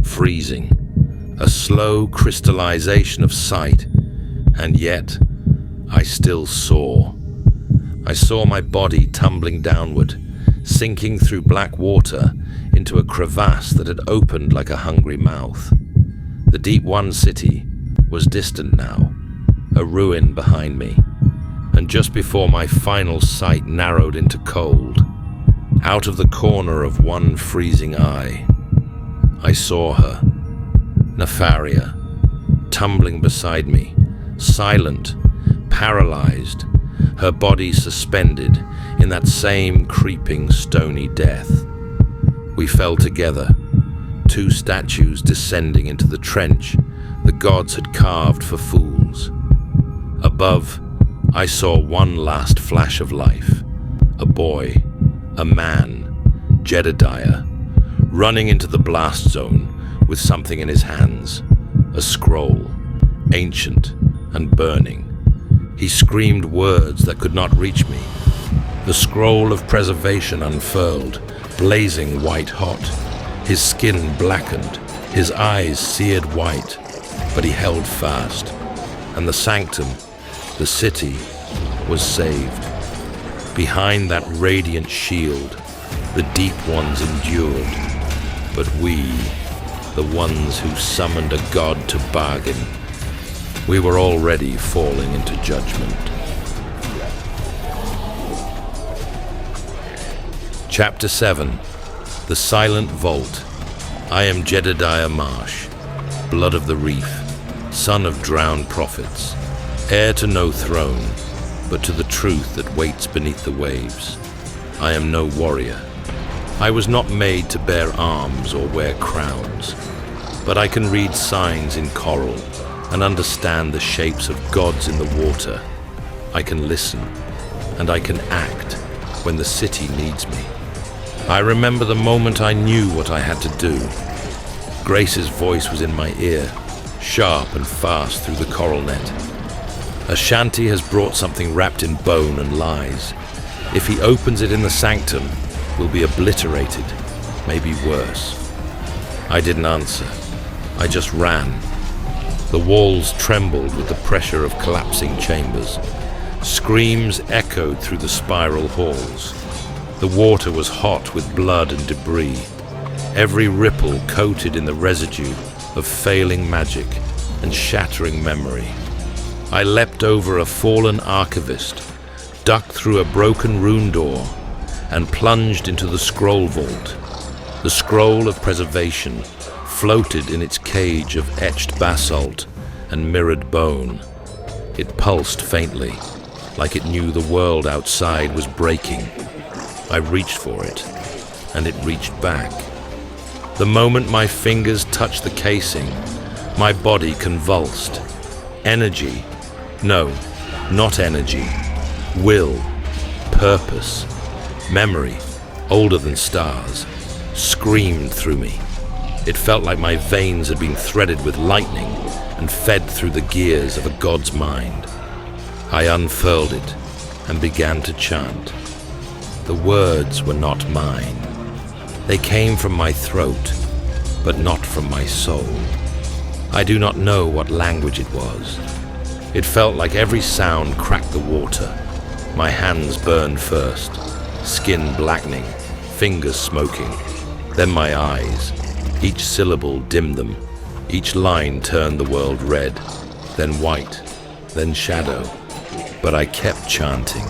B: Freezing. A slow crystallization of sight. And yet, I still saw. I saw my body tumbling downward, sinking through black water into a crevasse that had opened like a hungry mouth. The Deep One city was distant now, a ruin behind me, and just before my final sight narrowed into cold, out of the corner of one freezing eye, I saw her, Nefaria, tumbling beside me, silent, paralyzed, her body suspended in that same creeping stony death. We fell together, two statues descending into the trench the gods had carved for fools. Above, I saw one last flash of life, a boy, a man, Jedediah, running into the blast zone with something in his hands, a scroll, ancient and burning. He screamed words that could not reach me. The scroll of preservation unfurled, blazing white hot. His skin blackened, his eyes seared white, but he held fast. And the sanctum, the city, was saved. Behind that radiant shield, the Deep Ones endured. But we, the ones who summoned a god to bargain, we were already falling into judgment. Chapter 7. The Silent Vault. I am Jedediah Marsh, blood of the reef, son of drowned prophets, heir to no throne, but to the truth that waits beneath the waves. I am no warrior. I was not made to bear arms or wear crowns, but I can read signs in coral and understand the shapes of gods in the water. I can listen, and I can act when the city needs me. I remember the moment I knew what I had to do. Grace's voice was in my ear, sharp and fast through the coral net. Ashanti has brought something wrapped in bone and lies. If he opens it in the sanctum, we'll be obliterated, maybe worse. I didn't answer. I just ran. The walls trembled with the pressure of collapsing chambers. Screams echoed through the spiral halls. The water was hot with blood and debris, every ripple coated in the residue of failing magic and shattering memory. I leapt over a fallen archivist, ducked through a broken rune door, and plunged into the scroll vault. The scroll of preservation floated in its cage of etched basalt and mirrored bone. It pulsed faintly, like it knew the world outside was breaking. I reached for it, and it reached back. The moment my fingers touched the casing, my body convulsed. Energy. No, not energy. Will. Purpose. Memory, older than stars, screamed through me. It felt like my veins had been threaded with lightning and fed through the gears of a god's mind. I unfurled it and began to chant. The words were not mine. They came from my throat, but not from my soul. I do not know what language it was. It felt like every sound cracked the water. My hands burned first, skin blackening, fingers smoking, then my eyes. Each syllable dimmed them. Each line turned the world red, then white, then shadow. But I kept chanting.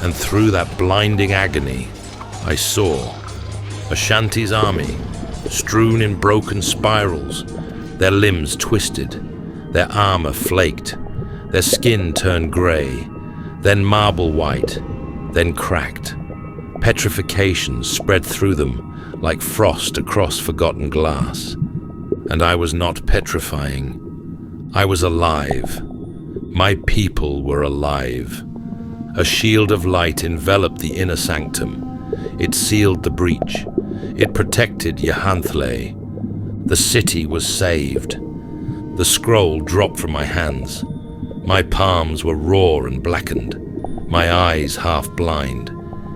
B: And through that blinding agony, I saw Ashanti's army, strewn in broken spirals, their limbs twisted, their armor flaked, their skin turned grey, then marble white, then cracked. Petrification spread through them like frost across forgotten glass. And I was not petrifying. I was alive. My people were alive. A shield of light enveloped the inner sanctum. It sealed the breach. It protected Yahanthle. The city was saved. The scroll dropped from my hands. My palms were raw and blackened, my eyes half blind,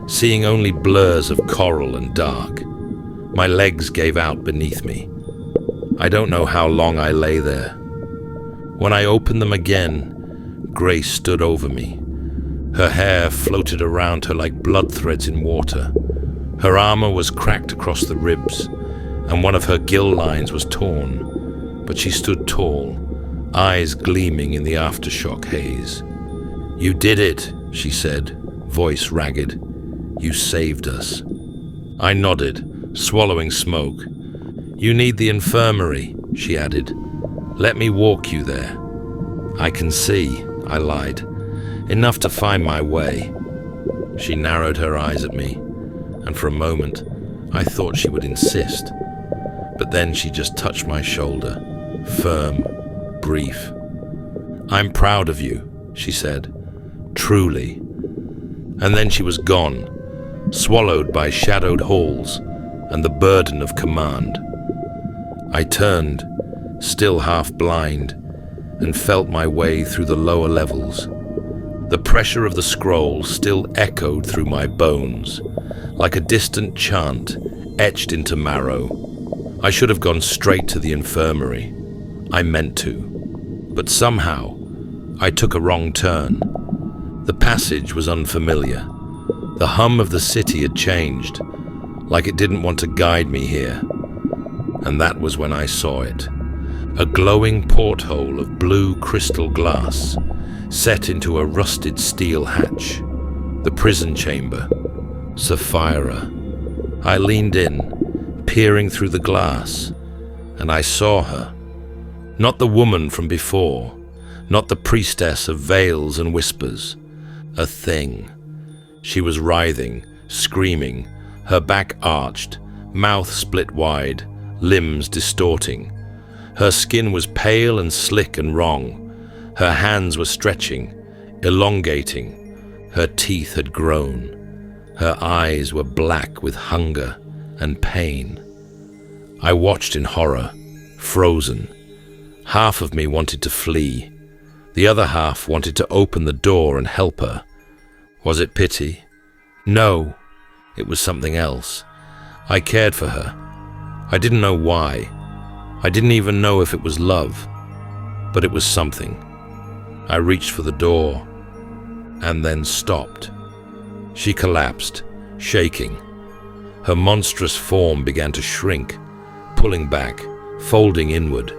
B: seeing only blurs of coral and dark. My legs gave out beneath me. I don't know how long I lay there. When I opened them again, Grace stood over me. Her hair floated around her like blood threads in water. Her armor was cracked across the ribs, and one of her gill lines was torn, but she stood tall, eyes gleaming in the aftershock haze. "You did it," she said, voice ragged. "You saved us." I nodded, swallowing smoke. "You need the infirmary," she added. "Let me walk you there." "I can see," I lied. "Enough to find my way." She narrowed her eyes at me, and for a moment I thought she would insist. But then she just touched my shoulder, firm, brief. "I'm proud of you," she said. "Truly." And then she was gone, swallowed by shadowed halls and the burden of command. I turned, still half blind, and felt my way through the lower levels. The pressure of the scroll still echoed through my bones, like a distant chant etched into marrow. I should have gone straight to the infirmary. I meant to. But somehow, I took a wrong turn. The passage was unfamiliar. The hum of the city had changed, like it didn't want to guide me here. And that was when I saw it. A glowing porthole of blue crystal glass, set into a rusted steel hatch. The prison chamber. Saphira. I leaned in, peering through the glass, and I saw her. Not the woman from before, not the priestess of veils and whispers, a thing. She was writhing, screaming, her back arched, mouth split wide, limbs distorting. Her skin was pale and slick and wrong. Her hands were stretching, elongating. Her teeth had grown. Her eyes were black with hunger and pain. I watched in horror, frozen. Half of me wanted to flee. The other half wanted to open the door and help her. Was it pity? No, it was something else. I cared for her. I didn't know why. I didn't even know if it was love, but it was something. I reached for the door and then stopped. She collapsed, shaking. Her monstrous form began to shrink, pulling back, folding inward.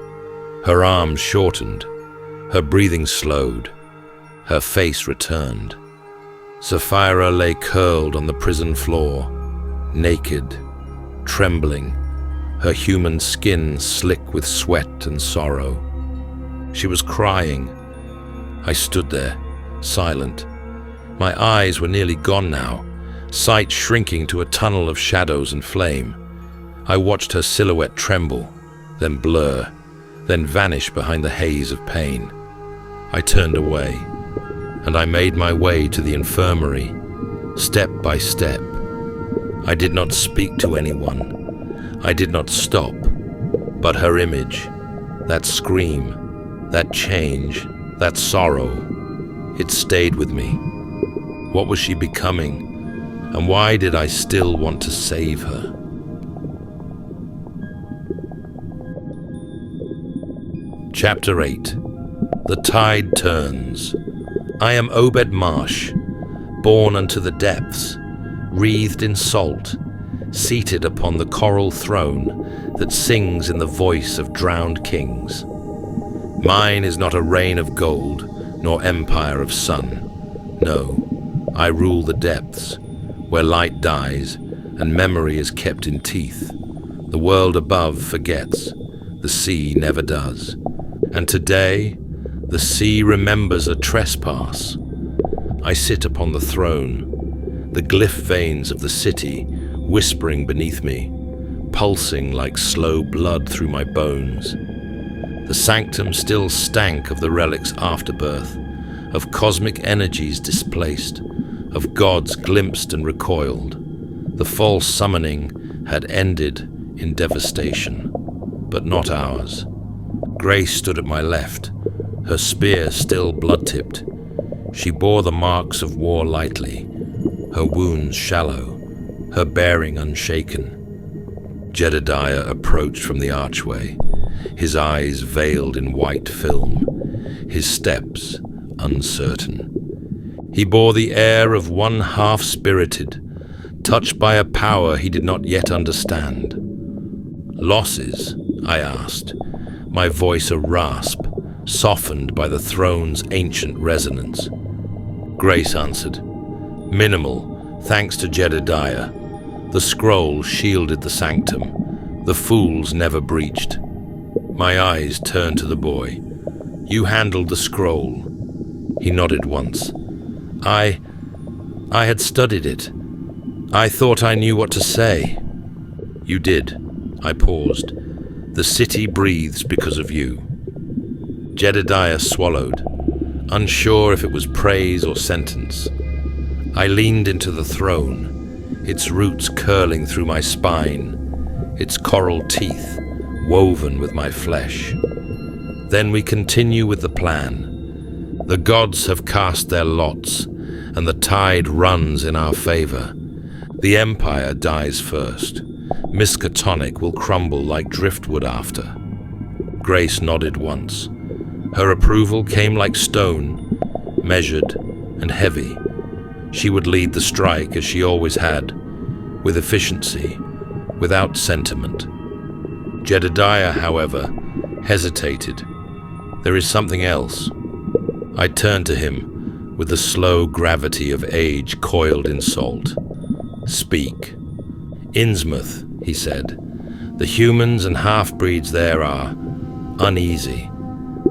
B: Her arms shortened. Her breathing slowed. Her face returned. Saphira lay curled on the prison floor, naked, trembling, her human skin slick with sweat and sorrow. She was crying. I stood there, silent. My eyes were nearly gone now, sight shrinking to a tunnel of shadows and flame. I watched her silhouette tremble, then blur, then vanish behind the haze of pain. I turned away, and I made my way to the infirmary, step by step. I did not speak to anyone. I did not stop, but her image, that scream, that change, that sorrow, it stayed with me. What was she becoming, and why did I still want to save her? Chapter 8. The Tide Turns. I am Obed Marsh, born unto the depths, wreathed in salt, seated upon the coral throne that sings in the voice of drowned kings. Mine is not a reign of gold, nor empire of sun. No, I rule the depths, where light dies and memory is kept in teeth. The world above forgets, the sea never does. And today, the sea remembers a trespass. I sit upon the throne, the glyph veins of the city whispering beneath me, pulsing like slow blood through my bones. The sanctum still stank of the relic's afterbirth, of cosmic energies displaced, of gods glimpsed and recoiled. The false summoning had ended in devastation, but not ours. Grace stood at my left, her spear still blood-tipped. She bore the marks of war lightly, her wounds shallow, her bearing unshaken. Jedediah approached from the archway, his eyes veiled in white film, his steps uncertain. He bore the air of one half-spirited, touched by a power he did not yet understand. Losses? I asked, my voice a rasp, softened by the throne's ancient resonance. Grace answered, minimal, thanks to Jedediah. The scroll shielded the sanctum. The fools never breached. My eyes turned to the boy. You handled the scroll. He nodded once. I had studied it. I thought I knew what to say. You did. I paused. The city breathes because of you. Jedediah swallowed, unsure if it was praise or sentence. I leaned into the throne, its roots curling through my spine, its coral teeth woven with my flesh. Then we continue with the plan. The gods have cast their lots, and the tide runs in our favor. The empire dies first. Miskatonic will crumble like driftwood after. Grace nodded once. Her approval came like stone, measured and heavy. She would lead the strike as she always had, with efficiency, without sentiment. Jedediah, however, hesitated. There is something else. I turned to him with the slow gravity of age coiled in salt. Speak. Innsmouth, he said. The humans and half-breeds there are uneasy.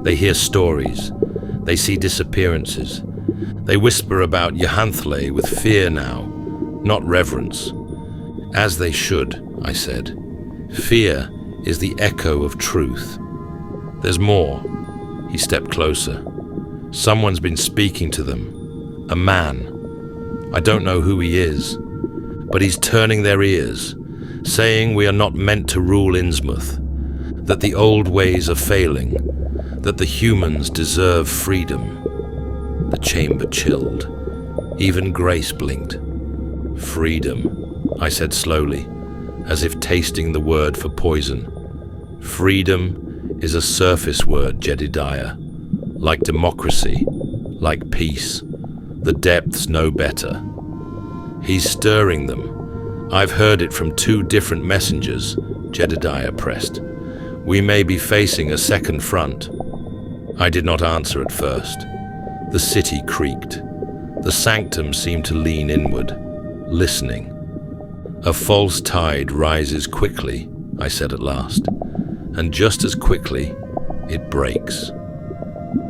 B: They hear stories. They see disappearances. They whisper about Yahanthle with fear now, not reverence. As they should, I said. Fear is the echo of truth. There's more. He stepped closer. Someone's been speaking to them. A man. I don't know who he is, but he's turning their ears, saying we are not meant to rule Innsmouth, that the old ways are failing, that the humans deserve freedom. The chamber chilled. Even Grace blinked. Freedom, I said slowly, as if tasting the word for poison. Freedom is a surface word, Jedediah. Like democracy, like peace. The depths know better. He's stirring them. I've heard it from 2 different messengers, Jedediah pressed. We may be facing a second front. I did not answer at first. The city creaked. The sanctum seemed to lean inward, listening. A false tide rises quickly, I said at last, and just as quickly, it breaks.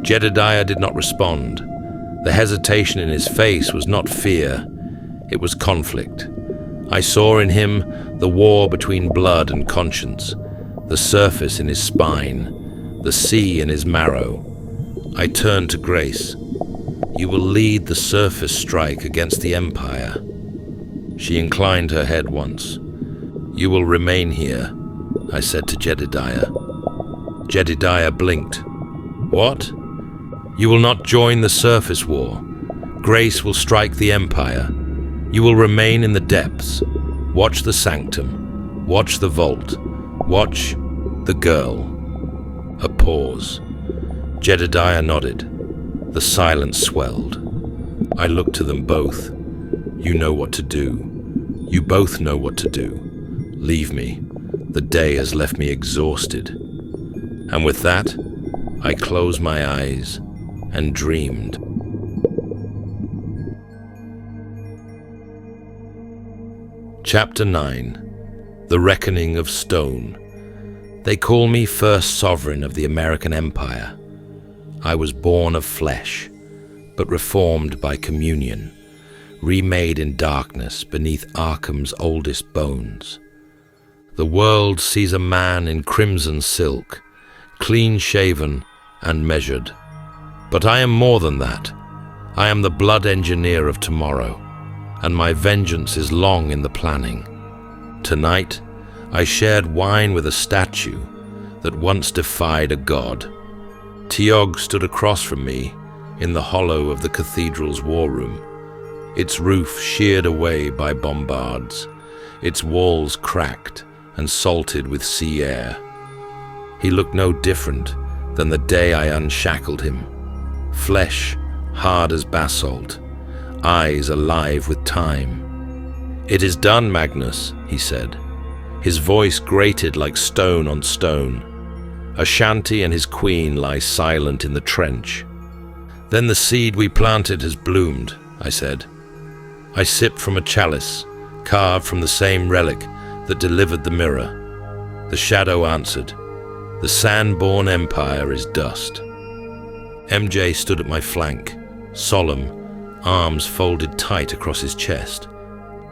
B: Jedediah did not respond. The hesitation in his face was not fear, it was conflict. I saw in him the war between blood and conscience, the surface in his spine, the sea in his marrow. I turned to Grace. You will lead the surface strike against the Empire. She inclined her head once. You will remain here, I said to Jedediah. Jedediah blinked. What? You will not join the surface war. Grace will strike the Empire. You will remain in the depths. Watch the sanctum. Watch the vault. Watch the girl. A pause. Jedediah nodded. The silence swelled. I looked to them both. You know what to do. You both know what to do. Leave me. The day has left me exhausted. And with that, I closed my eyes and dreamed. Chapter 9. The Reckoning of Stone. They call me first sovereign of the American Empire. I was born of flesh, but reformed by communion, remade in darkness beneath Arkham's oldest bones. The world sees a man in crimson silk, clean-shaven and measured. But I am more than that. I am the blood engineer of tomorrow, and my vengeance is long in the planning. Tonight, I shared wine with a statue that once defied a god. Tiog stood across from me in the hollow of the cathedral's war room, its roof sheared away by bombards, its walls cracked and salted with sea air. He looked no different than the day I unshackled him. Flesh hard as basalt, eyes alive with time. It is done, Magnus, he said. His voice grated like stone on stone. Ashanti and his queen lie silent in the trench. Then the seed we planted has bloomed, I said. I sipped from a chalice, carved from the same relic that delivered the mirror. The shadow answered, the sand-born empire is dust. MJ stood at my flank, solemn, arms folded tight across his chest.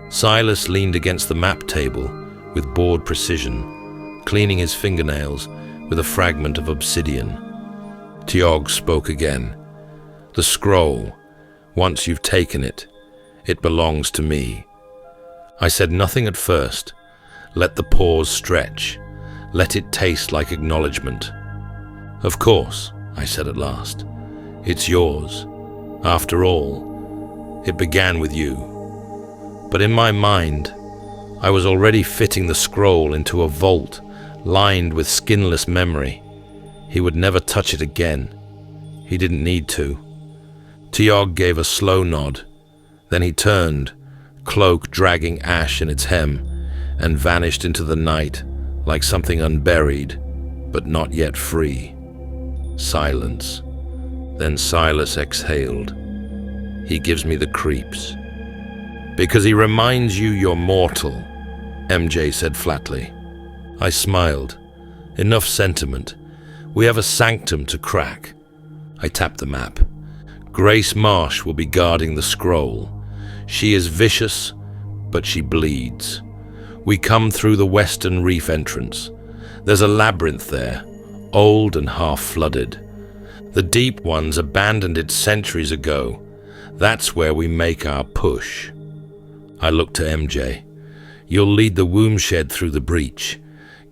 B: Silas leaned against the map table with bored precision, cleaning his fingernails with a fragment of obsidian. Tiog spoke again. The scroll, once you've taken it, it belongs to me. I said nothing at first. Let the pause stretch. Let it taste like acknowledgement. Of course, I said at last. It's yours. After all, it began with you. But in my mind, I was already fitting the scroll into a vault lined with skinless memory. He would never touch it again. He didn't need to. Tiog gave a slow nod. Then he turned, cloak dragging ash in its hem, and vanished into the night like something unburied, but not yet free. Silence. Then Silas exhaled. He gives me the creeps. Because he reminds you you're mortal, MJ said flatly. I smiled. Enough sentiment. We have a sanctum to crack. I tapped the map. Grace Marsh will be guarding the scroll. She is vicious, but she bleeds. We come through the western reef entrance. There's a labyrinth there, old and half-flooded. The deep ones abandoned it centuries ago. That's where we make our push. I look to MJ. You'll lead the womb shed through the breach.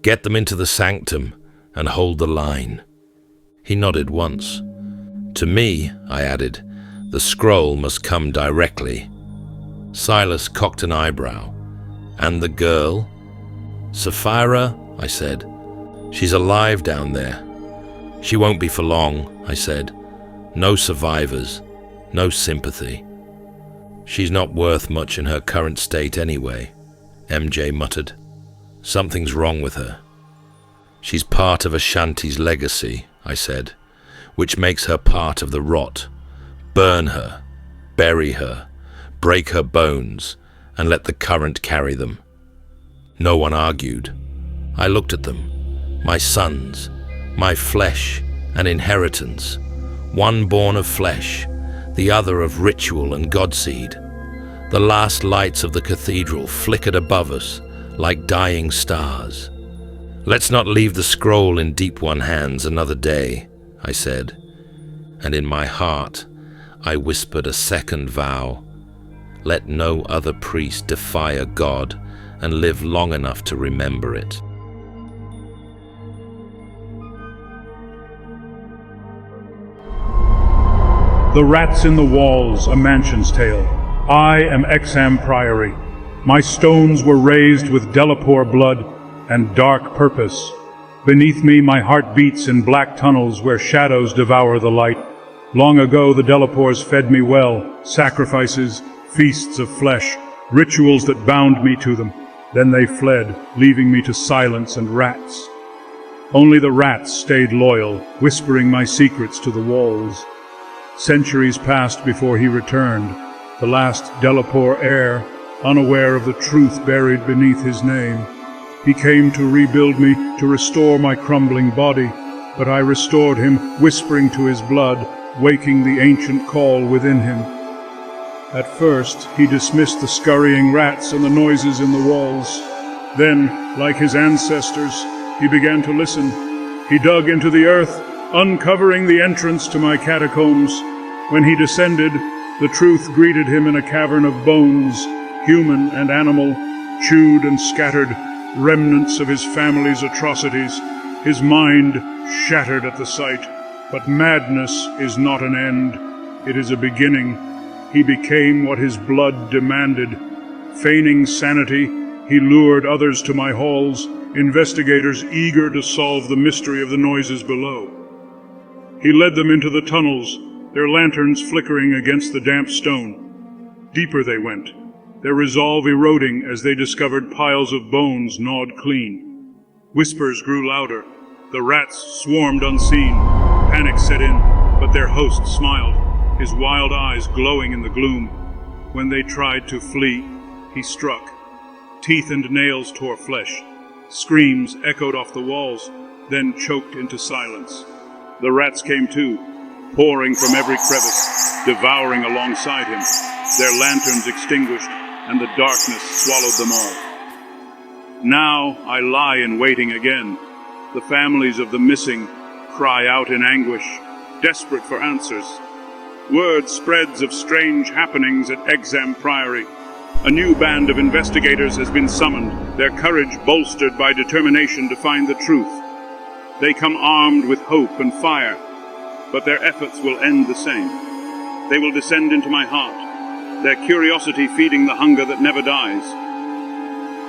B: Get them into the sanctum and hold the line. He nodded once. To me, I added, the scroll must come directly. Silas cocked an eyebrow. And the girl? Saphira, I said. She's alive down there. She won't be for long, I said. No survivors, no sympathy. She's not worth much in her current state anyway, MJ muttered. Something's wrong with her. She's part of Ashanti's legacy, I said, which makes her part of the rot. Burn her, bury her, break her bones, and let the current carry them. No one argued. I looked at them. My sons, my flesh and inheritance, one born of flesh, the other of ritual and godseed. The last lights of the cathedral flickered above us like dying stars. Let's not leave the scroll in Deep One hands another day, I said, and in my heart I whispered a second vow. Let no other priest defy a god and live long enough to remember it.
A: The Rats in the Walls, a Mansion's Tale. I am Exham Priory. My stones were raised with Delapore blood and dark purpose. Beneath me my heart beats in black tunnels where shadows devour the light. Long ago the Delapores fed me well, sacrifices, feasts of flesh, rituals that bound me to them. Then they fled, leaving me to silence and rats. Only the rats stayed loyal, whispering my secrets to the walls. Centuries passed before he returned, the last Delapore heir, unaware of the truth buried beneath his name. He came to rebuild me, to restore my crumbling body, but I restored him, whispering to his blood, waking the ancient call within him. At first, he dismissed the scurrying rats and the noises in the walls. Then, like his ancestors, he began to listen. He dug into the earth, uncovering the entrance to my catacombs. When he descended, the truth greeted him in a cavern of bones, human and animal, chewed and scattered, remnants of his family's atrocities. His mind shattered at the sight. But madness is not an end, it is a beginning. He became what his blood demanded. Feigning sanity, he lured others to my halls, investigators eager to solve the mystery of the noises below. He led them into the tunnels, their lanterns flickering against the damp stone. Deeper they went, their resolve eroding as they discovered piles of bones gnawed clean. Whispers grew louder. The rats swarmed unseen. Panic set in, but their host smiled, his wild eyes glowing in the gloom. When they tried to flee, he struck. Teeth and nails tore flesh. Screams echoed off the walls, then choked into silence. The rats came too, pouring from every crevice, devouring alongside him, their lanterns extinguished, and the darkness swallowed them all. Now I lie in waiting again. The families of the missing cry out in anguish, desperate for answers. Word spreads of strange happenings at Exham Priory. A new band of investigators has been summoned, their courage bolstered by determination to find the truth. They come armed with hope and fire, but their efforts will end the same. They will descend into my heart, their curiosity feeding the hunger that never dies.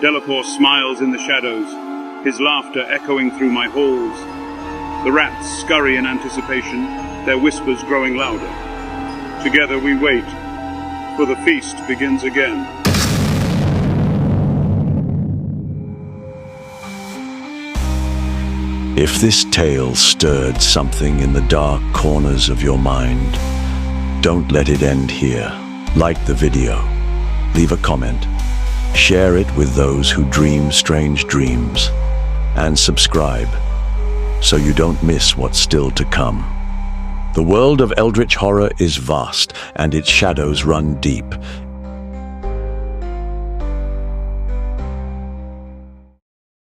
A: Delapore smiles in the shadows, his laughter echoing through my halls. The rats scurry in anticipation, their whispers growing louder. Together we wait, for the feast begins again.
D: If this tale stirred something in the dark corners of your mind, don't let it end here. Like the video, leave a comment, share it with those who dream strange dreams, and subscribe so you don't miss what's still to come. The world of Eldritch Horror is vast, and its shadows run deep.